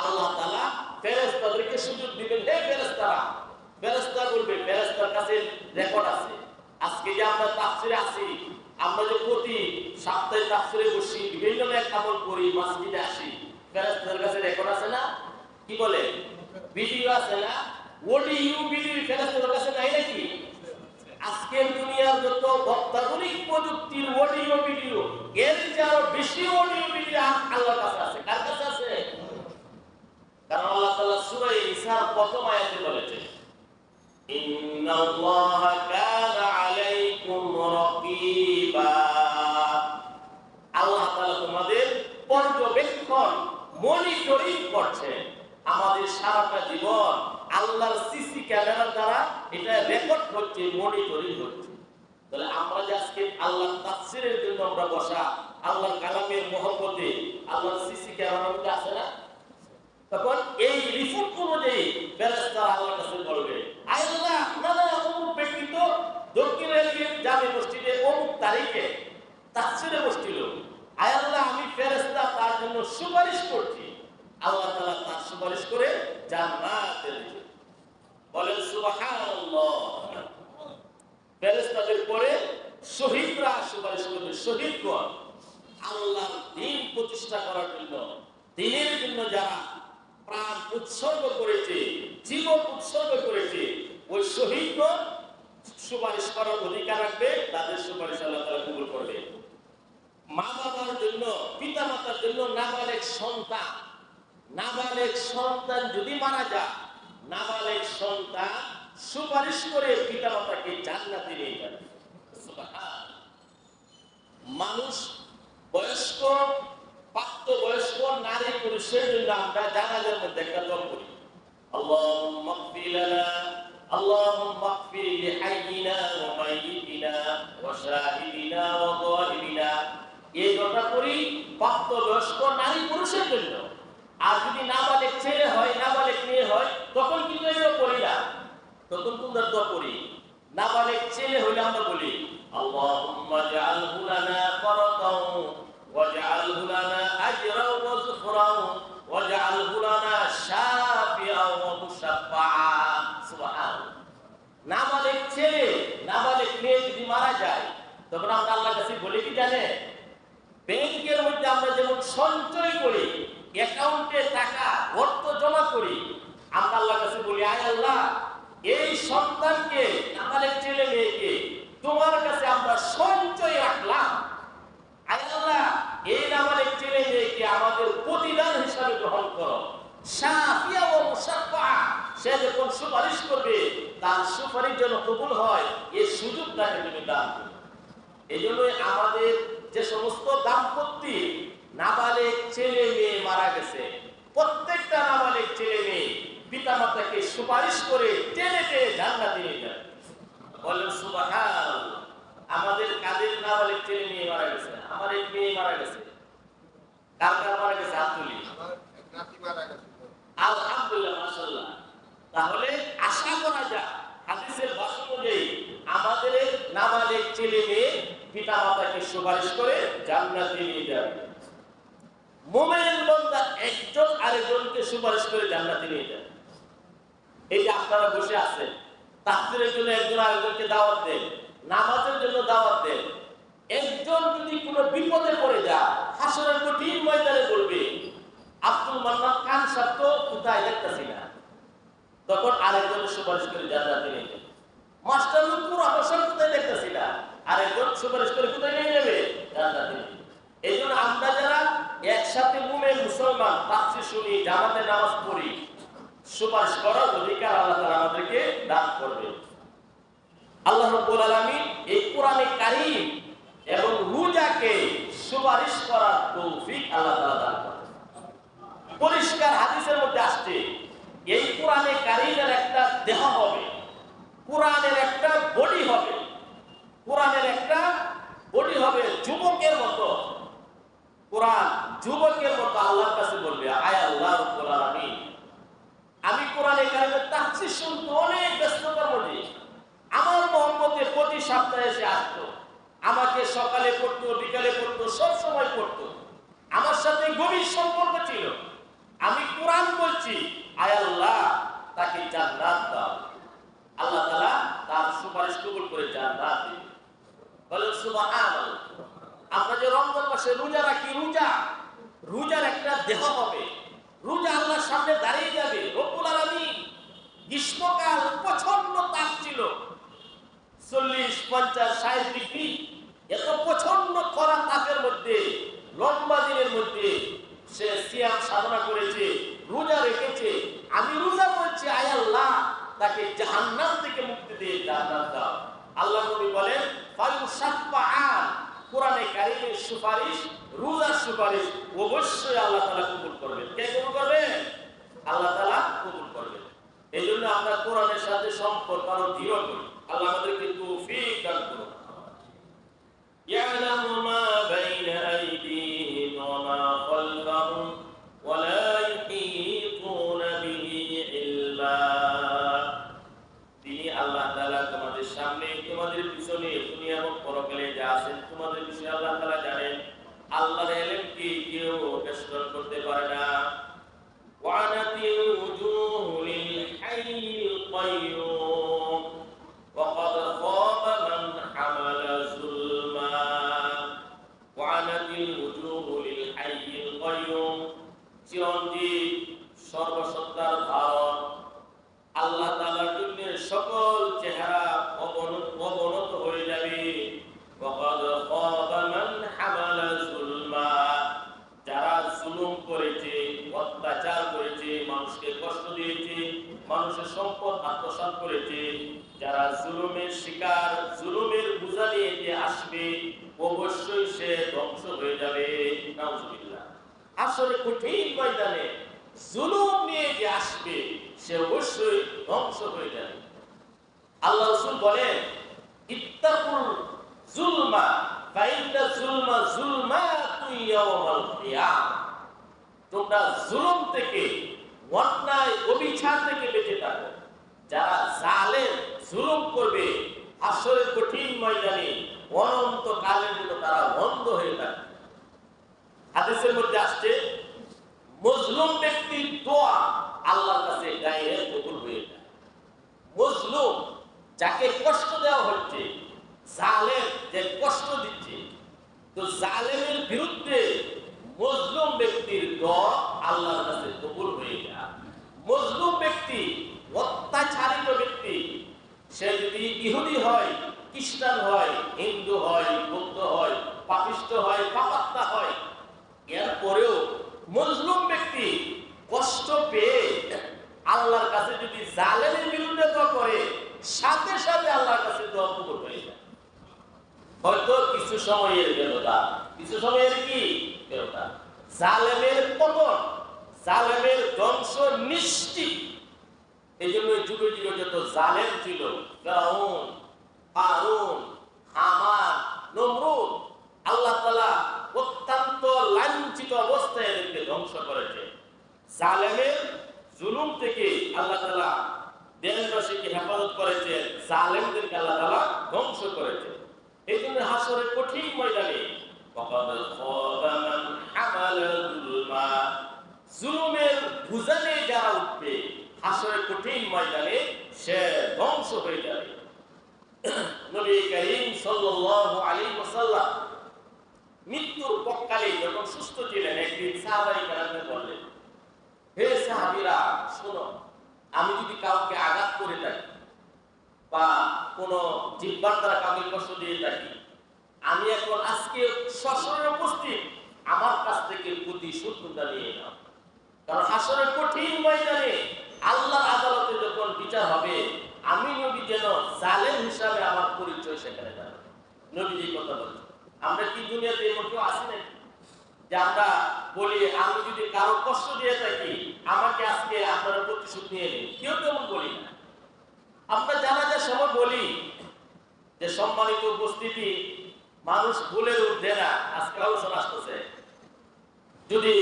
আল্লাহ তাআলা ফেরেশতাদেরকে সুযোগ দিবেন, হে ফেরেশতারা। ফেরেশতা বলবে, ফেরেশতার কাছে রেকর্ড আছে। আজকে যে আমরা তাফসিরে আছি, আমরা যে প্রতি সপ্তাহে তাফসিরে বসি, বিভিন্ন আমল করি, মসজিদে আসি, ফেরেশতাদের কাছে রেকর্ড আছে না? কি বলে? ভিডিও আছে না? অডিও ভিডিও ফেরেশতাদের কাছে নাই নাকি? আজকের দুনিয়ার যত অত্যাধুনিক প্রযুক্তির অডিও ভিডিও, এর চেয়ে বেশি অডিও ভিডিও আল্লাহর কাছে আছে। কার কাছে আছে? কারণ আল্লাহ তাআলা সূরা ইসার প্রথম আয়াতে বলেছেন, ইন্নাল্লাহা কানা আলাইকুম রাকীবা। আল্লাহ তাআলা তোমাদের পর্যবেক্ষণ, মনিটরিং করছেন। আমাদের সারাটা জীবন আল্লাহর সিসি ক্যামেরার দ্বারা এটা রেকর্ড হচ্ছে, মনিটরিং হচ্ছে। তাহলে আমরা যে আজকে আল্লাহর তাফসীরের জন্য আমরা বসা, আল্লাহর কালামের মহব্বতে আল্লাহর সিসি ক্যামেরার মধ্যে আছে না? তখন এই রিপোর্ট অনুযায়ী ফেরেশতারা আল্লাহর কাছে বলবে, আল্লাহ, না অমুক ব্যক্তি তো দক্ষিণ রেলগেট জামে মসজিদে অমুক তারিখে তাফসীরে বসছিল। আল্লাহ, আমি ফেরেশতা তার জন্য সুপারিশ করছি। আল্লাহ তাআলা তার সুপারিশ করে জান্নাতে দিবেন। বলেন সুবহানাল্লাহ। ফেরেশতাদের পরে শহীদরা সুপারিশ করবে। শহীদগণ আল্লাহর দ্বীন প্রতিষ্ঠা করার জন্য, দ্বীনের জন্য যারা প্রাণ উৎসর্গ করেছে, জীবন উৎসর্গ করেছে, ওই শহীদগণ সুপারিশ করার অধিকার রাখবে। তাদের সুপারিশ আল্লাহ তাআলা কবুল করবে। মা বাবার জন্য, পিতা মাতার জন্য নাবালেগ সন্তান যদি মারা যায়, নাবালেগ সন্তান সুপারিশ করে পিতা মাতাকে জান্নাতে নিয়ে যাবে। সুবহানাল্লাহ। মানুষ বয়স্ক, প্রাপ্তবয়স্ক নারী পুরুষের জন্য আমরা জানাজার মধ্যে একটা দোয়া করি, আল্লাহুম্মা গফির লানা, আল্লাহুম্মা গফির লিহাইয়িনা ওয়া মাইয়িতিনা ওয়া শাহিদিনা ওয়া গায়িবিনা। এই দোয়াটা করি প্রাপ্তবয়স্ক নারী পুরুষের জন্য। আর যদি নাবালেগ ছেলে হয়, নাবালেগ মেয়ে হয়, তখন কিন্তু এটা করি না। তখন কোন দোয়া করি? নাবালেগ ছেলে হইলে আমরা বলি, আল্লাহুম্মা জাআলহু লানা ফারাতাও ওয়াজআলহু লানা আজরাও ওয়া যুখরাও ওয়াজআলহু লানা শাফিআও ওয়া মুশাফফাআ। সুবহানাল্লাহ। নাবালেগ ছেলে, নাবালেগ মেয়ে যদি মারা যায়, তখন আমরা আল্লাহর কাছে বলি কি জানে? ব্যাংকের মধ্যে আমরা যেমন সঞ্চয় করি, অ্যাকাউন্টে টাকা অর্থ জমা করি, আমরা আল্লাহর কাছে বলি, আয় আল্লাহ, এই সন্তানকে, নাবালেগ ছেলে মেয়েকে তোমার কাছে আমরা সঞ্চয় রাখলাম। আয় আল্লাহ, এই নাবালেগ ছেলে মেয়েকে আমাদের প্রতিদান হিসাবে গ্রহণ করো। শাফিয়া ও মুশাফফা, সে যখন সুপারিশ করবে, তার সুপারিশ যেন কবুল হয়, এই সুযোগটাকে তুমি দান করো। এই জন্যই আমাদের যে সমস্ত দাম্পত্যে নাবালেগ ছেলে মেয়ে মারা গেছে, প্রত্যেকটা নাবালেগ ছেলে মেয়ে পিতা মাতাকে সুপারিশ করে টেনে টেনে জান্নাতে নিয়ে যাবে। বলেন সুবহানাল্লাহ। আমাদের কাদের নাবালেগ ছেলে মেয়ে মারা গেছে? আমার এক মেয়ে মারা গেছে। কার কার মারা গেছে? হাত তুলি। আমার এক নাতি মারা গেছে। আলহামদুলিল্লাহ, মাশাআল্লাহ। তাহলে আশা করা যায় হাদিসের ভাষ্য অনুযায়ী আমাদের নাবালেগ ছেলে মেয়ে পিতা মাতাকে সুপারিশ করে জান্নাতে নিয়ে যাবে। মুমিন বান্দা একজন আরেকজনকে সুপারিশ করে জান্নাতে নিয়ে যাবে। এই যে আপনারা বসে আছেন, তাফসীরের জন্য একজন আরেকজনকে দাওয়াত দেন, নামাজের জন্য দাওয়াত দেন। একজন যদি কোনো বিপদে পড়ে যায়, হাসরের কঠিন ময়দানে বলবে, আব্দুল মান্নান খান সাহেব তো কোথায় দেখতেছি না, তখন আরেকজনের সুপারিশ করে জান্নাতে নিয়ে যাবে। মাস্টার লুকুর অবসর কোথায় দেখতেছি না, আরেকজন সুপারিশ করে কোথায় নিয়ে যাবে? জান্নাতে নিয়ে যাবে। এই জন্য আমরা যারা একসাথে মুমিন মুসলমান তাফসীর শুনি, জামাতে নামাজ পড়ি, সুপারিশ করার অধিকার আল্লাহ তাআলা আমাদেরকে দান করবে। আল্লাহ রাব্বুল আলামিন এই কোরআনে কারীম এবং রোজাকে সুপারিশ করার তৌফিক আল্লাহ তাআলা দান করেন। পরিষ্কার হাদিসের মধ্যে আসছে এই কোরআনে কারীমের একটা দেহ হবে, কোরআনের একটা বডি হবে, কোরআনের একটা বডি হবে যুবকের মতো। কোরআন যুবকের মতো আল্লাহর কাছে বলবে, আয় আল্লাহ রাব্বুল আলামিন, আমি কোরআনে কারীমের তাফসীর শুনতে অনেক ব্যস্ততার মধ্যে, আমার মুহাম্মদের প্রতি সপ্তাহে এসে আসতো, আমাকে সকালে পড়তো, বিকালে পড়তো, সব সময় পড়তো, আমার সাথে গভীর সম্পর্ক ছিল। আমি কোরআন বলছি, আয় আল্লাহ তাকে জান্নাত দাও। আল্লাহ তাআলা তার সুপারিশ কবুল করে জান্নাত দিবেন। বলেন সুবহানাল্লাহ। আমরা যে রমজান মাসে রোজা রাখি, রোজার একটা দেহ হবে, রোজা আল্লাহর সামনে দাঁড়িয়ে যাবে। রব্বুল আলামিন গ্রীষ্মকাল প্রচন্ড তাপ ছিল, 40, 50, 60 ডিগ্রি, এত প্রচন্ড খরা তাপের মধ্যে, লম্বা দিনের মধ্যে সে সিয়াম সাধনা করেছে, রোজা রেখেছে। আমি রোজা বলছি, আয় আল্লাহ তাকে জাহান্নাম থেকে মুক্তি দিয়ে জান্নাত দাও। আল্লাহ নবী বলেন, ফায়ুশাফাআন, কোরআনে কারীমের সুপারিশ, রোজার সুপারিশ অবশ্যই আল্লাহ তাআলা কবুল করবেন। কে কবুল করবেন? আল্লাহ তাআলা কবুল করবেন। এইজন্য আমরা কোরআনের সাথে সম্পর্ক আরো দৃঢ় করি। আল্লাহ আমাদেরকে তৌফিক দান করুন। ইয়ালামু মা বাইনা আইদিহিম ওয়া মা খালফাহুম ওয়া লা ইউহিতুনা বিহি ইলমা। তিনি আল্লাহ তাআলা তোমাদের সামনে, তোমাদের পিছনে, দুনিয়া এবং পরকালে যা আছেন তোমাদের বিষয়ে আল্লাহ তাআলা জানেন। আল্লাহর ইলম কি কেউ বেষ্টন করতে পারে না। ওয়ানাতিল উজুহু লিল হাইয়িল কাইয়ুম ওয়াকাদ খাবা মান হামালা যুলমা। ওয়ানাতিল উজুহু লিল হাইয়িল কাইয়ুম, চিরঞ্জীব সর্বসত্তার ধারণ আল্লাহ তাআলার জন্য সকল চেহারা অবনত হয়ে যাবে। ওয়াকাদ খাবা মান হামালা যুলমা, যারা জুলুম করেছে, অত্যাচার করেছে, মানুষকে কষ্ট দিয়েছে, মানুষের সম্পদ আত্মসাৎ করেছে, যারা জুলুমের শিকার, জুলুমের বোঝা নিয়ে যে আসবে, অবশ্যই সে ধ্বংস হয়ে যাবে। নাউজুবিল্লাহ। আসলে কঠিন ময়দানে জুলুম নিয়ে যে আসবে, সে অবশ্যই ধ্বংস হয়ে যাবে। আল্লাহ রাসূল বলেন, ইত্তাকুল যুলমা ফাইন্না যুলমা যুলমাতুন ইয়াওমাল কিয়ামা। তোমরা জুলুম থেকে, অন্যায়, অবিচার থেকে বেঁচে থাকো। যারা জালেম, জুলুম করবে, হাসরের কঠিন ময়দানে অনন্ত কালের জন্য তারা বন্ধ হয়ে থাকে। হাদিসের মধ্যে আসছে, মজলুম ব্যক্তির দোয়া আল্লাহর কাছে ডাইরেক্ট কবুল হয়ে যায়। মজলুম, যাকে কষ্ট দেওয়া হচ্ছে, জালেম যে কষ্ট দিচ্ছে, তো জালেমের বিরুদ্ধে মজলুম ব্যক্তির দোয়া আল্লাহর কাছে কবুল হয়ে যায়। মজলুম ব্যক্তি, অত্যাচারিত ব্যক্তি, সে যদি ইহুদি হয়, খ্রিস্টান হয়, হিন্দু হয়, বৌদ্ধ হয়, পাপিষ্ট হয়, পাপাত্মা হয়, এরপরেও মজলুম ব্যক্তি কষ্ট পেয়ে আল্লাহর কাছে যদি জালেমের বিরুদ্ধে দোয়া করে, সাথে সাথে আল্লাহর কাছে দোয়া কবুল হয়ে যায়। হয়তো কিছু সময়ের ব্যবধান, কিছু সময়ের কি ব্যবধান, জালেমের পতন, জালেমের ধ্বংস নিশ্চিত। এই জন্য যুগে যুগে যত জালেম ছিল, ফিরআউন, কারুন, হামান, নমরুদ, আল্লাহ তাআলা অত্যন্ত লাঞ্ছিত অবস্থায় এদেরকে ধ্বংস করেছে। জালেমের জুলুম থেকে আল্লাহ তাআলা দেশবাসীকে হেফাজত করেছে, জালেমদেরকে আল্লাহ তাআলা ধ্বংস করেছে। এই জন্য হাসরের কঠিন ময়দানে ওয়াকাদ খাবা মান হামালা যুলমা, জুলুমের বোঝা নিয়ে যারা উঠবে, হাসরের কঠিন ময়দানে সে ধ্বংস হয়ে যাবে। নবী করিম সাল্লাল্লাহু আলাইহি ওয়াসাল্লাম মৃত্যুর পক্ষকালে যখন সুস্থ ছিলেন, একদিন সাহাবায়ে কেরামকে বললেন, হে সাহাবীরা শোনো, আমি যদি কাউকে আঘাত করে থাকি বা কোনো জিহ্বার দ্বারা কাউকে কষ্ট দিয়ে থাকি, আমি এখন আজকে সশরীরে উপস্থিত, আমার কাছ থেকে প্রতিশোধ নিয়ে নাও। কারণ হাসরের কঠিন ময়দানে আল্লাহর আদালতে যখন বিচার হবে, আমি আমি নবী যেন জালেম হিসাবে আমার পরিচয় সেখানে যাবে। নবী এই কথা বলছে। আমরা কি দুনিয়াতে এমন কেউ আছি নাকি যে আমরা বলি আমি যদি কারো কষ্ট দিয়ে থাকি আমাকে আজকে আপনারা প্রতিশোধ নিয়ে নিন? কেউ তেমন বলি না। আমরা জানাজার সময় বলি যে সম্মানিত উপস্থিতি, মানুষ বলে উঠে না, আজকে আলোচনা আসতেছে, যদি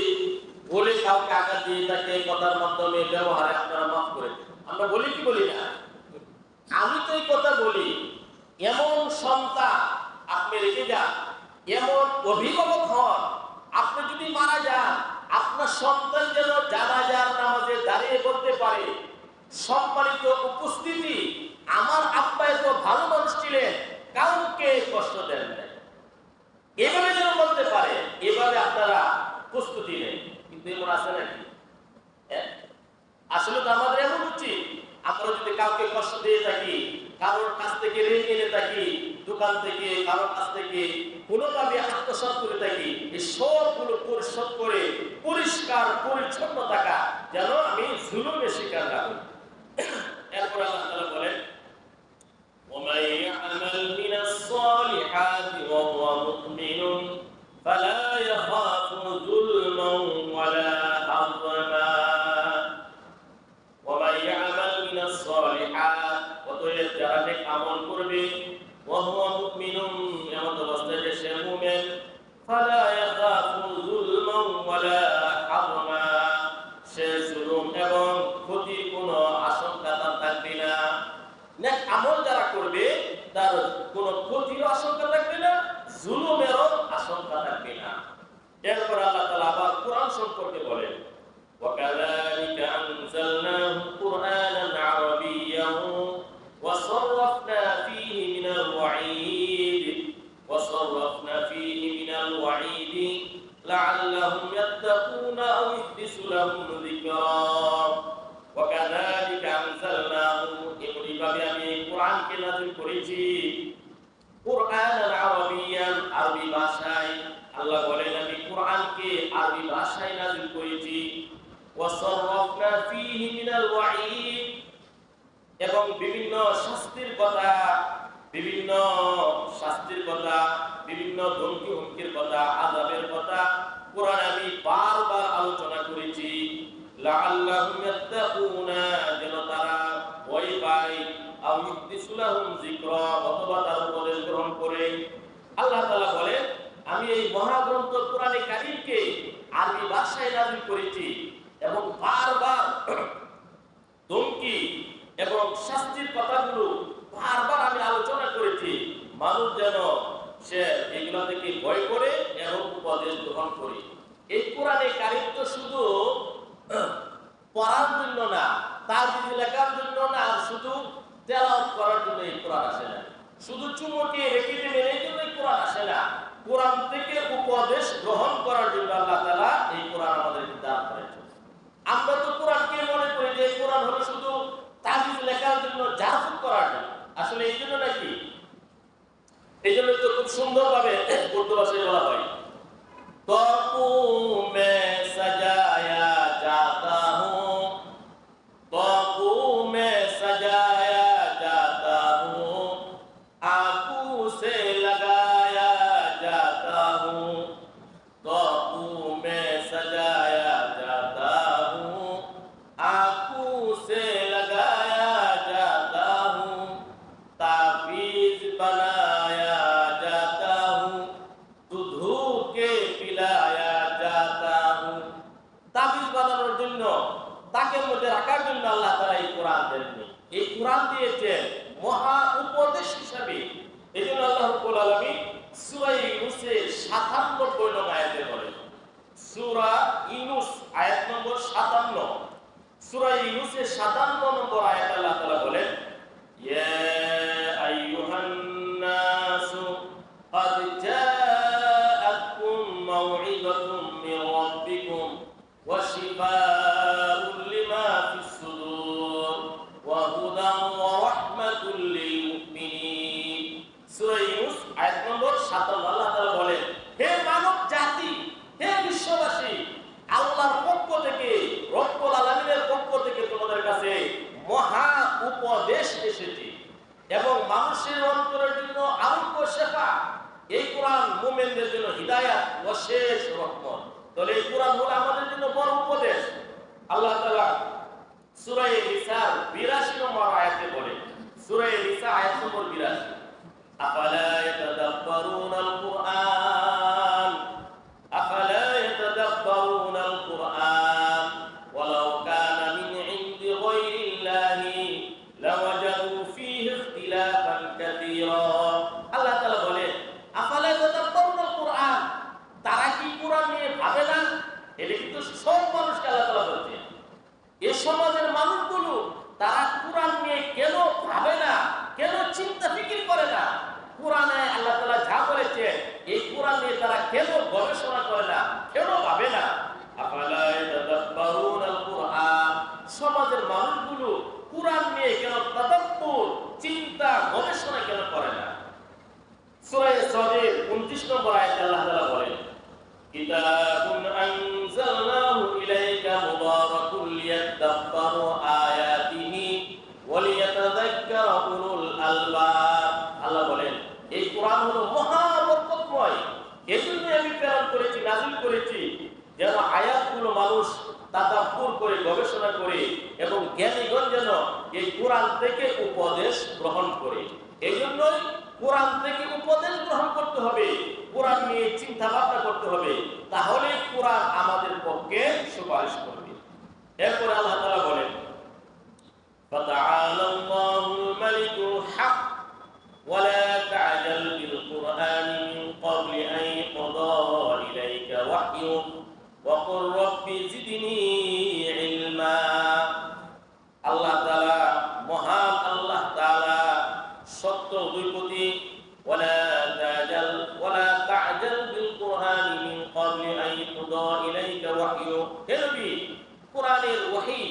বলে কাউকে আঘাত দিয়ে থাকে কথার মাধ্যমে ব্যবহারে আপনারা মাফ করে দেন। আমরা বলি কি বলি না? আমি তো এই কথা বলি, এমন সন্তান আপনি রেখে যান, এমন অভিভাবক হন, আপনি যদি মারা যান আপনার সন্তান যেন জানাজার নামাজে দাঁড়িয়ে বলতে পারে, সম্মানিত উপস্থিতি, আমার আব্বা এত ভালো মানুষ ছিলেন, কাউকে কষ্ট দেন নাই, এভাবে যেন বলতে পারে। এভাবে আপনারা প্রস্তুতি নেই, কিন্তু এমন আছে নাকি? আসলে তো আমাদের এমন উচিত, আমরা যদি কাউকে কষ্ট দিয়ে থাকি, কারোর কাছ থেকে ঋণ নিয়ে থাকি, দোকান থেকে কারোর কাছ থেকে কোনোভাবে আত্মসাৎ করে থাকি, এই সবগুলো পরিশোধ করে পরিষ্কার পরিচ্ছন্ন থাকা, যেন আমি জুলুমের শিকার না হই। এরপর আল্লাহ তাআলা বলেন, وَمَن يَعْمَلْ مِنَ الصَّالِحَاتِ وَهُوَ مُؤْمِنٌ فَلَا يَخَافُ ظُلْمًا وَلَا هَضْمًا وَمَن يَعْمَلْ مِنَ الصَّالِحَاتِ অতএব যারা নেক আমল করবে وَهُوَ مُؤْمِنٌ এমন অবস্থায় যে সে মুমিন, فَلَا يَخَافُ ظُلْمًا وَلَا هَضْمًا সে জুলুম এবং ক্ষতির কোনো আশঙ্কা তার থাকবে না। নেক আমল যারা করবে তার কোনো ক্ষতির আশঙ্কা থাকবে না, জুলুমেরও আশঙ্কা থাকবে না। এরপর আল্লাহ তাআলা আবার কোরআন সম্পর্কে বলেন, وَكَذَلِكَ أَنزَلْنَاهُ قُرْآنًا عَرَبِيًّا وَصَرَّفْنَا فِيهِ مِنَ الْوَعِيدِ لَعَلَّهُمْ يَتَّقُونَ أَوْ يُحْدِثُ لَهُمْ ذِكْرًا وَكَذَلِكَ أَنزَلْنَاهُ এভাবে আমি কোরআনকে নাযিল করেছি কুরআনান আরাবিয়ান, আরবি ভাষায়। আল্লাহ বলেন আমি কোরআনকে আরবি ভাষায় নাযিল করেছি। ওয়াসাররাফনা ফীহি মিনাল ওয়াঈদ, এবং বিভিন্ন শাস্তির কথা, বিভিন্ন ধমকি হুমকির কথা, আযাবের কথা কোরআনে আমি বারবার আলোচনা করেছি। লাআল্লাহুম ইয়াত্তাকুনা, যেন তারা ভয় পায়, আও ইহদিসু লাহুম যিকরা, অথবা তার উপদেশ গ্রহণ করে। আল্লাহ তাআলা বলেন আমি এই মহাগ্রন্থ কোরআনে কারীমকে আরবি ভাষায় নাযিল করেছি এবং বারবার ধমকি এবং শাস্তির কথাগুলো বারবার আমি আলোচনা করেছি, মানুষ যেন সে এগুলো থেকে ভয় করে এবং উপদেশ গ্রহণ করে। এই কোরআনে কারীম তো শুধু পড়ার জন্য না, তাজবিদ লেখার জন্য না, শুধু তেলাওয়াত করার জন্য এই কোরআন আসে না, শুধু চুমুকে রেখে দেবেন এই জন্য এই কোরআন আসে না। কোরআন থেকে উপদেশ গ্রহণ করার জন্য আল্লাহ তাআলা এই কোরআন আমাদেরকে দান করেছেন। আমরা তো কোরআনকে মনে করি যে কোরআন হলো শুধু তাজবিদ লেখার জন্য, জারফুক করার জন্য। আসলে এই জন্য নাকি? এই জন্য তো খুব সুন্দরভাবে উর্দু ভাষায় বলা হয়, তকু মে সাজায়া জাতা হুঁ, তকু মে সাজায়া জাতা হুঁ, আঁখু সে লাগায়া জাতা হুঁ, তকু মে সাজায়া জাতা হুঁ, আঁখু সে লাগায়া জাতা হুঁ, তাবিজ बनाया जाता हूँ, दूधू के पिलाया जाता हूँ। তাবিজ বানানোর জন্য, তাকের মধ্যে রাখার জন্য আল্লাহ তাআলা এই কোরআন দেননি, এই কোরআন দিয়েছেন মহা উপদেশ হিসাবে। এজন্য আল্লাহ রাব্বুল আলামিন সূরা ইউনূসের ৯৭ নম্বর আয়াতে বলেন, সূরা ইউনূস আয়াত নম্বর ৫৭, সূরা ইউনূসের ৫৭ নম্বর আয়াতে আল্লাহ তাআলা বলেন, ইয়া আইয়ুহান নাসু قد جاءتكم موعظة من ربكم وشفاء لما في الصدور وهدى ورحمة للمؤمنين। সূরা ইউনূস আয়াত নম্বর ৫৭ আল্লাহ তাআলা বলেন, হে মানব জাতি, হে বিশ্ববাসী, আল্লাহর পক্ষ থেকে, রব্বুল আলামিনের পক্ষ থেকে তোমাদের কাছে মহা উপদেশ এসেছে। আল্লাহ তাআলা সূরা নিসার 82 নম্বর আয়াতে বলেন, সূরা নিসা আয়াত নম্বর 82, আফালা ইয়াতাদাব্বারুনাল কুরআন আফালা ইয়াতাদাব্বারুনাল কুরআন ওয়ালাউ কানা মিন ইনদি গায়রিল্লাহি লাওয়াজাদু ফীহি ইখতিলাফান কাসীরা। আল্লাহ তাআলা বলেন, আফালা ইয়াতাদাব্বারুনাল কুরআন, তারা কি কোরআন নিয়ে ভাবে না? এটা কিন্তু সব মানুষকে আল্লাহ তাআলা বলছেন। এই সমাজের মানুষগুলো তারা কোরআন নিয়ে কেন ভাবে না, কেন চিন্তা ফিকির করে না? কোরআনে আল্লাহ তাআলা যা বলেছে এই কোরআন নিয়ে তারা কেন গবেষণা করে না, কেন ভাবে না? আফালা ইয়াতাদাব্বারুনাল কুরআন, সমাজের মানুষগুলো কোরআন নিয়ে কেন তাদাব্বুর, চিন্তা গবেষণা কেন করে না? সূরা সাদের 29 নম্বর আয়াতে আল্লাহ তাআলা বলেন, কিতাবুন আনজালনাহু ইলাইকা মুবারাকুন লিয়াদাব্বারু আয়াতিহি ওয়া লিয়াতাযাক্কারা উলুল আলবাব। আল্লাহ বলেন, এই কোরআন হলো মহা বরকতময়, এজন্য আমি প্রেরণ করেছি, নাযিল করেছি, যেন আয়াতগুলো মানুষ তাদাব্বুর করে, গবেষণা করে এবং জ্ঞানীগণ যেন এই কোরআন থেকে উপদেশ গ্রহণ করে। এইজন্যই কোরআন থেকে উপদেশ গ্রহণ করতে হবে, কোরআন নিয়ে চিন্তা ভাবনা করতে হবে, তাহলে কোরআন আমাদের পক্ষে সুপারিশ করবে। এরপরে আল্লাহ তাআলা বলেন, ফাতাআলাল্লাহুল মালিকুল হক ওয়া লা তা'জাল বিল কুরআনি মিন ক্বাবলি আন ইয়াকদা ইলাইকা ওয়াহয়ু ওয়া কুর রাব্বি জিদনি ইলমা। আল্লাহ তাআলা মহান, আল্লাহ তাআলা সত্য অধিপতি। ওয়ালা তা'জাল বিল কুরআনি মিন ক্বাবলি আন ইয়াকদা ইলাইকা ওয়াহয়ু। হে নবী, কোরআনের ওহী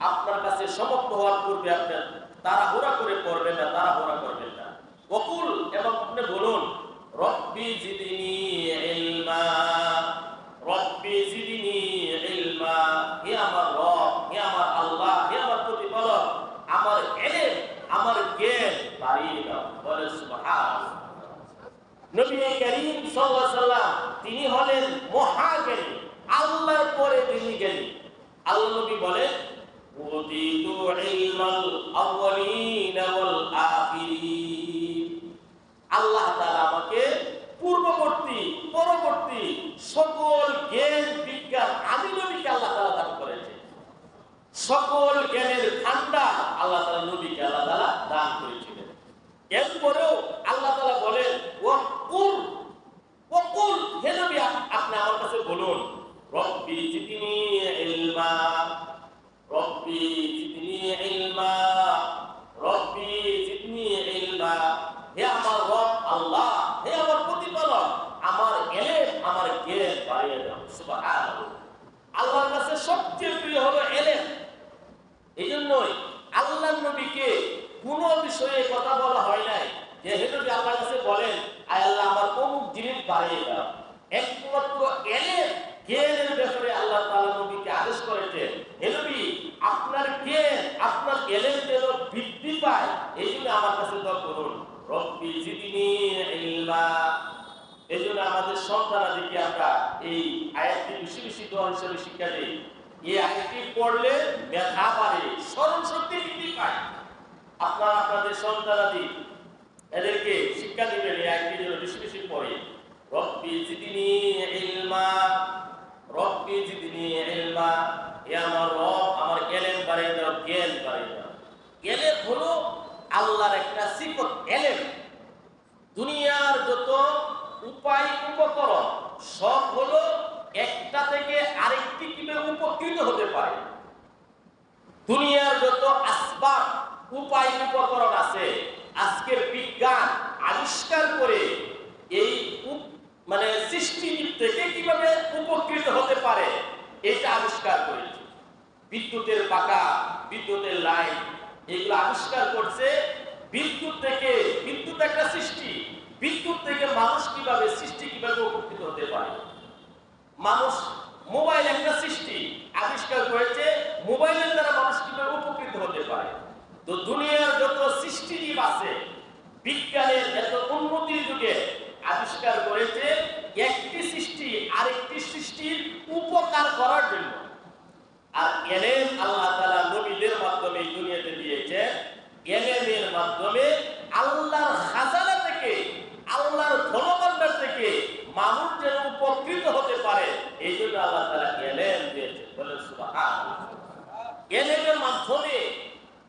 আপনার কাছে সমাপ্ত হওয়ার পূর্বে আপনি তাড়াহুড়া করে পড়বেন না, তাড়াহুড়া করবেন না। ওয়াকুল, এবং আপনি বলুন, রব্বি জিদনি ইলমা, রব্বি জিদনি ইলমা, হে আমার রব, হে আমার আল্লাহ, হে আমার প্রতিপালক, আমার ইলম, আমার জ্ঞান বাড়িয়ে দাও। বলে সুবহানাল্লাহ। নবী করিম সাল্লাল্লাহু আলাইহি ওয়াসাল্লাম তিনি হলেন মহাজ্ঞানী, আল্লাহর পরে তিনি জ্ঞানী। আল্লাহ নবী বলেন, উতিতু ইলমাল আউয়ালিন ওয়াল আখিরিন। আল্লাহ তাআলা আমাকে পূর্ববর্তী, পরবর্তী সকল জ্ঞান বিজ্ঞান আমি নবীকে আল্লাহ তাআলা দান করেছেন। সকল জ্ঞানের ভান্ডার আল্লাহ তাআলা নবীকে আল্লাহ তাআলা দান করেছিলেন। এরপরেও আল্লাহ তাআলা বলেন, ওয়াকুল, হে নবী আপনি আমার কাছে বলুন, রব্বি জিদনি ইলমা, রব্বি জিদনি ইলমা, রব্বি জিদনি ইলমা। হে আমার রব আল্লাহ, হে আমার প্রতিপালক, আমার ইলম, আমার জ্ঞান বাড়িয়ে দাও। সুবহানাল্লাহ। আল্লাহর কাছে সবচেয়ে প্রিয় হলো ইলম। এইজন্যই আল্লাহর নবীকে কোন বিষয়ে কথা বলা হয় নাই যে হে নবী আল্লাহর কাছে বলেন, আয় আল্লাহ আমার অমুক জিনিস বাড়িয়ে দাও। একমাত্র ইলম, জ্ঞানের ব্যাপারে আল্লাহ তাআলা নবীকে আদেশ করেছেন, হে নবী আপনার জ্ঞান, আপনার ইলম যেন বৃদ্ধি পায়, এইজন্য আমার কাছে দোয়া করুন, রব্বি জিদনি ইলমা। এইজন্য আমাদের সন্তানাদিকে আমরা এই আয়াতটি বেশি বেশি দোয়া হিসেবে শিক্ষা দেই। এই আয়াতটি পড়লে মেধা বাড়ে, স্মরণ শক্তি বৃদ্ধি পায়। আপনারা আপনাদের সন্তানাদি এদেরকে শিক্ষা দিবেন, এই আয়াতটি যেন বেশি বেশি পড়ে। রব্বি জিদনি ইলমা, রব্বি জিদনি ইলমা, হে আমার রব আমার ইলম বাড়িয়ে দাও, জ্ঞান বাড়িয়ে দাও। ইলম হলো আল্লাহর একটা সিফত। ইলম দুনিয়ার যত উপায় উপকরণ সব হলো একটা থেকে আরেকটি কিভাবে উপকৃত হতে পারে। দুনিয়ার যত আসবাব, উপায় উপকরণ আছে, আজকের বিজ্ঞান আবিষ্কার করে এই সৃষ্টি থেকে কিভাবে উপকৃত হতে পারে এটা আবিষ্কার করেছে। বিদ্যুতের পাকা, বিদ্যুতের লাইন, এগুলো আবিষ্কার করছে। বিদ্যুৎ থেকে, বিদ্যুৎ একটা সৃষ্টি, বিদ্যুৎ থেকে মানুষ কিভাবে সৃষ্টি, কিভাবে উপকৃত হতে পারে। মানুষ, মোবাইল একটা সৃষ্টি, আবিষ্কার করেছে মোবাইলের দ্বারা মানুষ কিভাবে উপকৃত হতে পারে। তো দুনিয়ার যত সৃষ্টিজীব আছে, বিজ্ঞানের এত উন্নতির যুগে আবিষ্কার করেছে একটি সৃষ্টি আরেকটি সৃষ্টির উপকার করার জন্য। আর এলেম আল্লাহ তাআলা নবীদের মাধ্যমে এই দুনিয়াতে দিয়েছেন। এলেমের মাধ্যমে আল্লাহর খাজানা থেকে, আল্লাহর ধনভাণ্ডার থেকে মানুষ যেন উপকৃত হতে পারে, এই জন্য আল্লাহ তাআলা এলেম দিয়েছেন। বলেন সুবহানাল্লাহ। এলেমের মাধ্যমে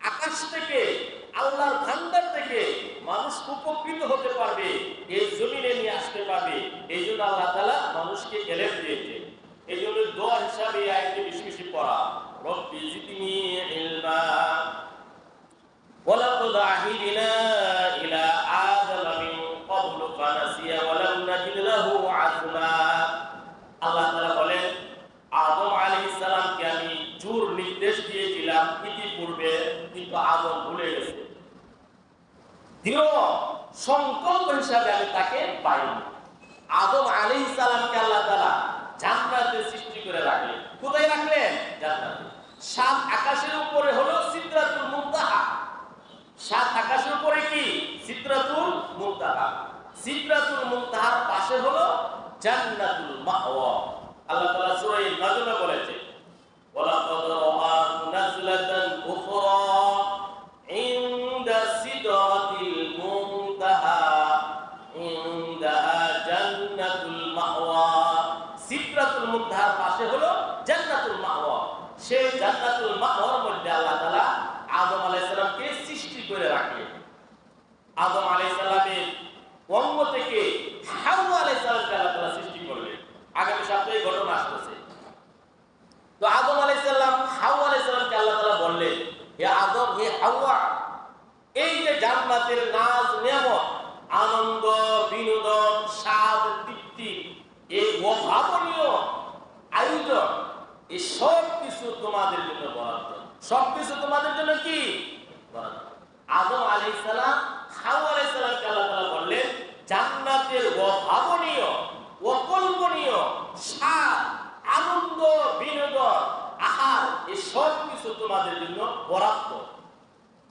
আকাশ থেকে, আল্লাহর ভান্ডার থেকে মানুষ উপকৃত হতে পারবে, এই জমিনে নিয়ে আসতে পারবে। এই জন্য আল্লাহ তাআলা মানুষকে এলেম দিয়েছেন। এই জন্য দোয়া হিসাবে এই আয়াতটি বেশি বেশি পড়া, রব্বি জিদনি ইলমা ওয়ালাকাদ আহিদনা ইলা আদাম মিন ক্বাবলু ফানাসিয়া ওয়া লাম নাজিদ লাহু আযমা। আল্লাহ তাআলা বলেন, আদম আলাইহিস সালামকে আমি জোর নির্দেশ দিয়েছিলাম ইতিপূর্বে, কিন্তু আদম ভুলে গেছে। দৃঢ় সংকল্প হিসাবে আমি তাকে পাইনি। আদম আলাইহিস সালামকে আল্লাহ তাআলা জান্নাতে সৃষ্টি করে রাখলেন। কোথায় রাখলেন? জান্নাতে। সাত আকাশের উপরে হলো সিদরাতুল মুনতাহা। সাত আকাশের উপরে কি? সিদরাতুল মুনতাহা। সিদরাতুল মুনতাহার পাশে হলো জান্নাতুল মাওয়া। আল্লাহ তাআলা সূরা নাজমে বলেছে, ওয়ালাকাদ রাআহু নাজলাতান উখরা ইনদা সিদরাতিল মুনতাহা ইনদাহা জান্নাতুল মাওয়া। সিদরাতুল মুনতাহার পাশে হলো জান্নাতুল মাওয়া। সেই জান্নাতুল মাওয়ার মধ্যে আল্লাহ তাআলা আদম আলাইহিস সালামকে সৃষ্টি করে রাখলেন। আদম আলাইহিস সালামের অঙ্গ থেকে হাওয়া আলাইহিস সালামকে আল্লাহ তাআলা সৃষ্টি করলেন। আগামী সপ্তাহে ঘটনা আসছে। তো আদম আলাইহিস সালাম হাওয়া আলাইহিস সালামকে আল্লাহ তাআলা বললেন, হে আদম, হে হাওয়া, এই যে জান্নাতের নাজ নেয়ামত, আনন্দ, বিনোদন, স্বাদ, তৃপ্তি, এই অভাবনীয় আয়োজন, এই সব কিছু তোমাদের জন্য বরাদ্দ। সবকিছু তোমাদের জন্য কি বরাদ্দ। আদম আলাইহিস সালাম হাওয়া আলাইহিস সালামকে আল্লাহ তাআলা বললেন, জান্নাতের অভাবনীয়, অকল্পনীয় স্বাদ, আনন্দ, বিনোদন, আহার, এই সব কিছু তোমাদের জন্য বরাদ্দ।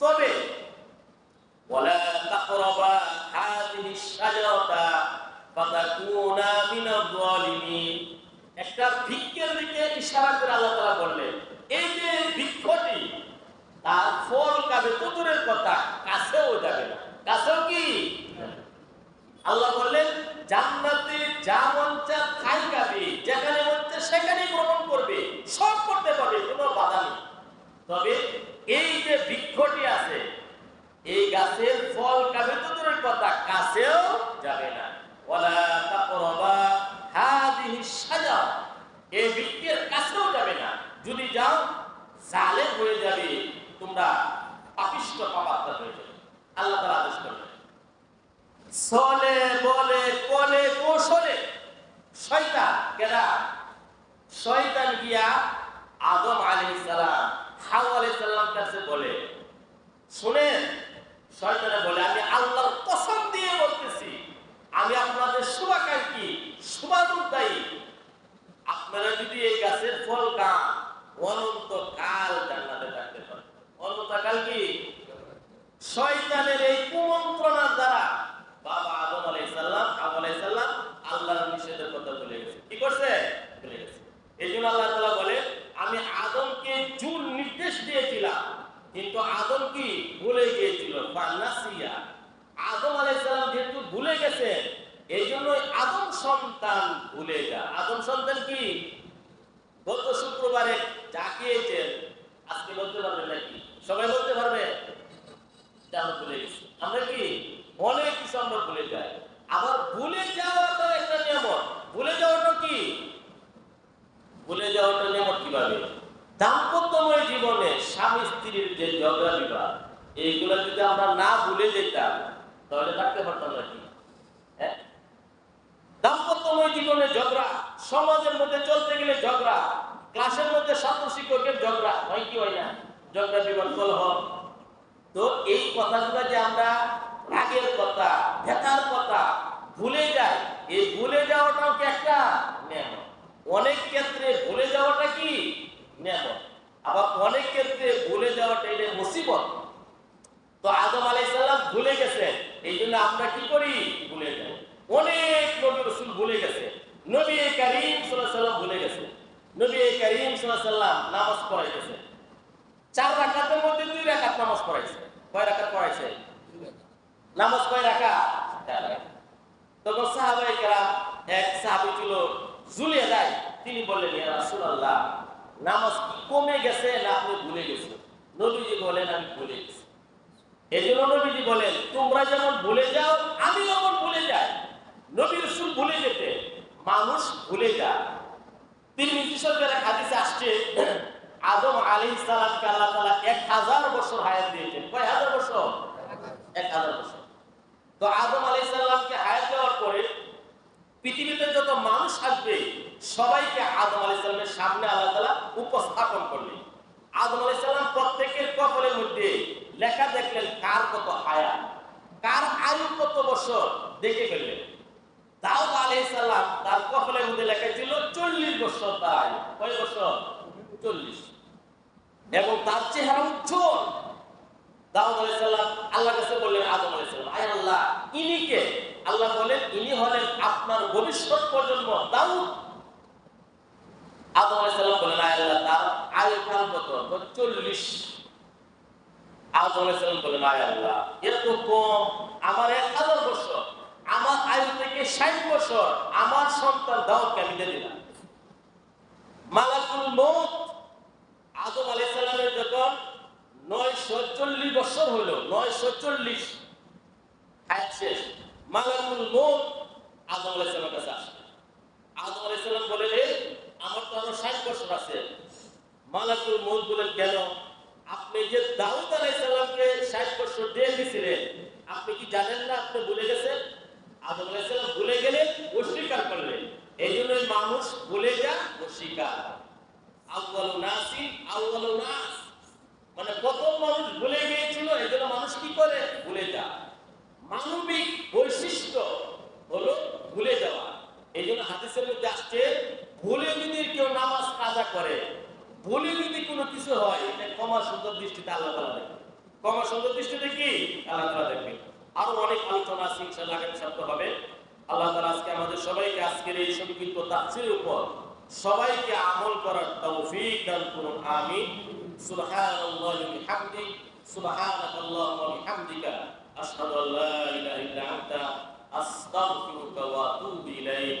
তবে ওয়ালা তাকরাবা হাযিহি শাজারাতা ফাতাকুনা মিনাল যালিমিন। একটা বৃক্ষের দিকে ইশারা করে আল্লাহ তাআলা বললেন, এই যে বৃক্ষটি, তার ফল খাবে তো দূরের কথা, কাছেও যাবে না। কাছেও কি? আল্লাহ বললেন, জান্নাতে যা মন চায় তাই খাবে, যেখানে মন চায় সেখানেই গ্রহণ করবে, সব করতে পারবে, কোনো বাধা নেই। তবে এই যে বৃক্ষটি আছে, এই গাছের ফল খাবে তো দূরের কথা, কাছেও যাবে না। ওয়ালা তাকরাবা হাযিহি শাজারা, এই বৃক্ষের কাছেও যাবে না। যদি যাও জালেম হয়ে যাবে, তোমরা পাপিষ্ঠ পাপাত্মা হয়ে যাবে। আল্লাহ তাআলা আদেশ করলেন। চলে বলে কোলে কৌশলে শয়তান, কেডা? শয়তান গিয়া আদম আলাইহিস সালাম হাওয়া আলাইহিস সালাম কাছে বলে, শুনেন, শয়তানে বলে, আমি আল্লাহর কসম দিয়ে বলতেছি, আমি আপনাদের শুভাকাঙ্ক্ষী, শুভানুদ্দায়ী। আপনারা যদি এই গাছের ফল খান, অনন্তকাল জান্নাতে থাকতে পারেন। অনন্তকাল কি? শয়তানের এই কুমন্ত্রণার দ্বারা বাবা আদম আলাইহিস সালাম, হাওয়া আলাইহিস সালাম আল্লাহর নিষেধের কথা ভুলে গেছে। কি করছে? ভুলে গেছে। এইজন্য আল্লাহ তাআলা বলে, আমি আদমকে জোর নির্দেশ দিয়েছিলাম, কিন্তু আদম কি ভুলে গিয়েছিল। ফানাসিয়া, আদম আলাইহিস সালাম যেহেতু ভুলে গেছে, এইজন্য আদম সন্তান ভুলে যায়। আদম সন্তান কি? গত শুক্রবারে যা খেয়েছেন আজকে বলতে পারবেন নাকি? সবাই বলতে পারবে? আমরা ভুলে গেছি। আমরা কি অনেক কিছু আমরা ভুলে যাই। আবার ভুলে যাওয়াটা একটা নিয়ামত। ভুলে যাওয়াটা কি? ভুলে যাওয়াটা নিয়ামত কিভাবে? দাম্পত্যময় জীবনে স্বামী স্ত্রীর যে ঝগড়া বিবাদ, এইগুলো যদি আমরা না ভুলে যেতাম, তাহলে থাকতে পারতাম নাকি? হ্যাঁ, দাম্পত্যময় জীবনে ঝগড়া, সমাজের মধ্যে চলতে গেলে ঝগড়া, ক্লাসের মধ্যে ছাত্র শিক্ষকের ঝগড়া হয় কি হয় না? ঝগড়া বিবাদ কলহ। তো এই কথাগুলো যে আমরা রাগের কথা, ব্যথার কথা ভুলে যাই, এই ভুলে যাওয়াটাও কি একটা নিয়ামত। অনেক ক্ষেত্রে ভুলে যাওয়াটা কি নিয়ামত, আবার অনেক ক্ষেত্রে ভুলে যাওয়াটা এটা মুসিবত। তো আদম আলাইহিস সালাম ভুলে গেছেন, এই জন্য আমরা কি করি? ভুলে যাই। অনেক নবী রাসূল ভুলে গেছে, নবী কারীম সাল্লাল্লাহু আলাইহি ওয়াসাল্লাম ভুলে গেছে। নবী করিম সাল্লাল্লাহু আলাইহি ওয়াসাল্লাম নামাজ পড়াইতেছে, 4 রাকাতের মধ্যে 2 রাকাত নামাজ পড়াইছে। কয় রাকাত পড়াইছে? নামাজ কয় রাকাত? 4 রাকাত। তখন সাহাবায়ে কেরাম, এক সাহাবী ছিল জুলাইদ, তিনি বললেন, ইয়া রাসূলুল্লাহ, নামাজ কি কমে গেছে না আপনি ভুলে গেছেন? নবীজি বলেন, আমি ভুলে গেছি। এজন্য নবীজি বলেন, তোমরা যেমন ভুলে যাও আমিও যেমন ভুলে যাই। নবী রাসূল ভুলে যেতে, মানুষ ভুলে যায়। তিরমিজি শরীফের হাদিসে আসছে, আদম আলাইহিস সালামকে আল্লাহ তাআলা 1000 বছর হায়াত দিয়েছেন। কয় হাজার বছর? 1000 বছর। তো আদম আলাইহিস সালামকে হায়াত দেওয়ার পরে পৃথিবীতে যত মানুষ আসবে সবাইকে আদম আলাইহিস সালামের সামনে আল্লাহ তাআলা উপস্থাপন করলেন। আদম আলাইহিস সালাম প্রত্যেকের কপালের মধ্যে লেখা দেখলেন কার কত হায়াত, কার আয়ু কত বছর দেখে ফেললেন। দাউদ আলাইহিস সালাম তার কপালের মধ্যে লেখা ছিল 40 বছর তার আয়ু। কয় বছর? 40। এবং তার চেহারা উজ্জ্বল। দাউদ আলাইহিস সালাম আল্লাহর কাছে বললেন, আদম আলাইহিস সালাম, আয় আল্লাহ, ইনি কে? আল্লাহ বলেন, ইনি হলেন আপনার ভবিষ্যৎ প্রজন্ম দাউদ। আদম আলাইহিস সালাম বলেন, আয় আল্লাহ, তার আয়ুকাল কত? 40। আদম আলাইহিস সালাম বলেন, আয় আল্লাহ, এত কম, আমার 1000 বছর, আমার আয়ু থেকে 60 বছর আমার সন্তান দাউদকে আমি দিয়ে দিলাম। মালাকুল মউত আদম আলাইহিস সালামের যখন 940 বছর হলো, 940 হায়াত শেষ, মালাকুল মউত আদম আলাইহিস সালামের কাছে আসে। আদম আলাইহিস সালাম বলেন, আমার তো আরো 60 বছর আছে। মালাকুল মউত বলেন, কেন? আপনি যে দাউদ আলাইহিস সালামকে 60 বছর দিয়ে দিয়েছিলেন, আপনি কি জানেন না? আপনি ভুলে গেছেন। আদম আলাইহিস সালাম ভুলে গেলেন, অস্বীকার করলেন। এইজন্য মানুষ ভুলে যায়, অস্বীকার। আউয়ালুন নাসি আউয়ালুন নাস, মানে প্রথম মানুষ ভুলে গিয়েছিল, এজন্য মানুষ কি করে? ভুলে যায়। মানবিক বৈশিষ্ট্য হলো ভুলে যাওয়া। এইজন্য হাদিসের মধ্যে আসছে, ভুলে যদি কেউ নামাজ কাজা করে, ভুলে যদি কোনো কিছু হয়, এটা ক্ষমা সুন্দর দৃষ্টিতে আল্লাহ তাআলা দেখবে। ক্ষমা সুন্দর দৃষ্টিতে কি আল্লাহ তাআলা দেখবে। আরো অনেক আলোচনা আছে, ইনশাআল্লাহ আগামী সপ্তাহে হবে। আল্লাহ তাআলা আজকে আমাদের সবাইকে আজকের এই সংক্ষিপ্ত তাফসীরের উপর সবাইকে আমল করার তৌফিক দান করুন, আমিন। সুবহানাল্লাহি ওয়া বিহামদিহি, সুবহানাকাল্লাহুম্মা ওয়া বিহামদিকা, আশহাদু আল্লা ইলাহা ইল্লা আনতা, আস্তাগফিরুকা ওয়া আতুবু ইলাইক।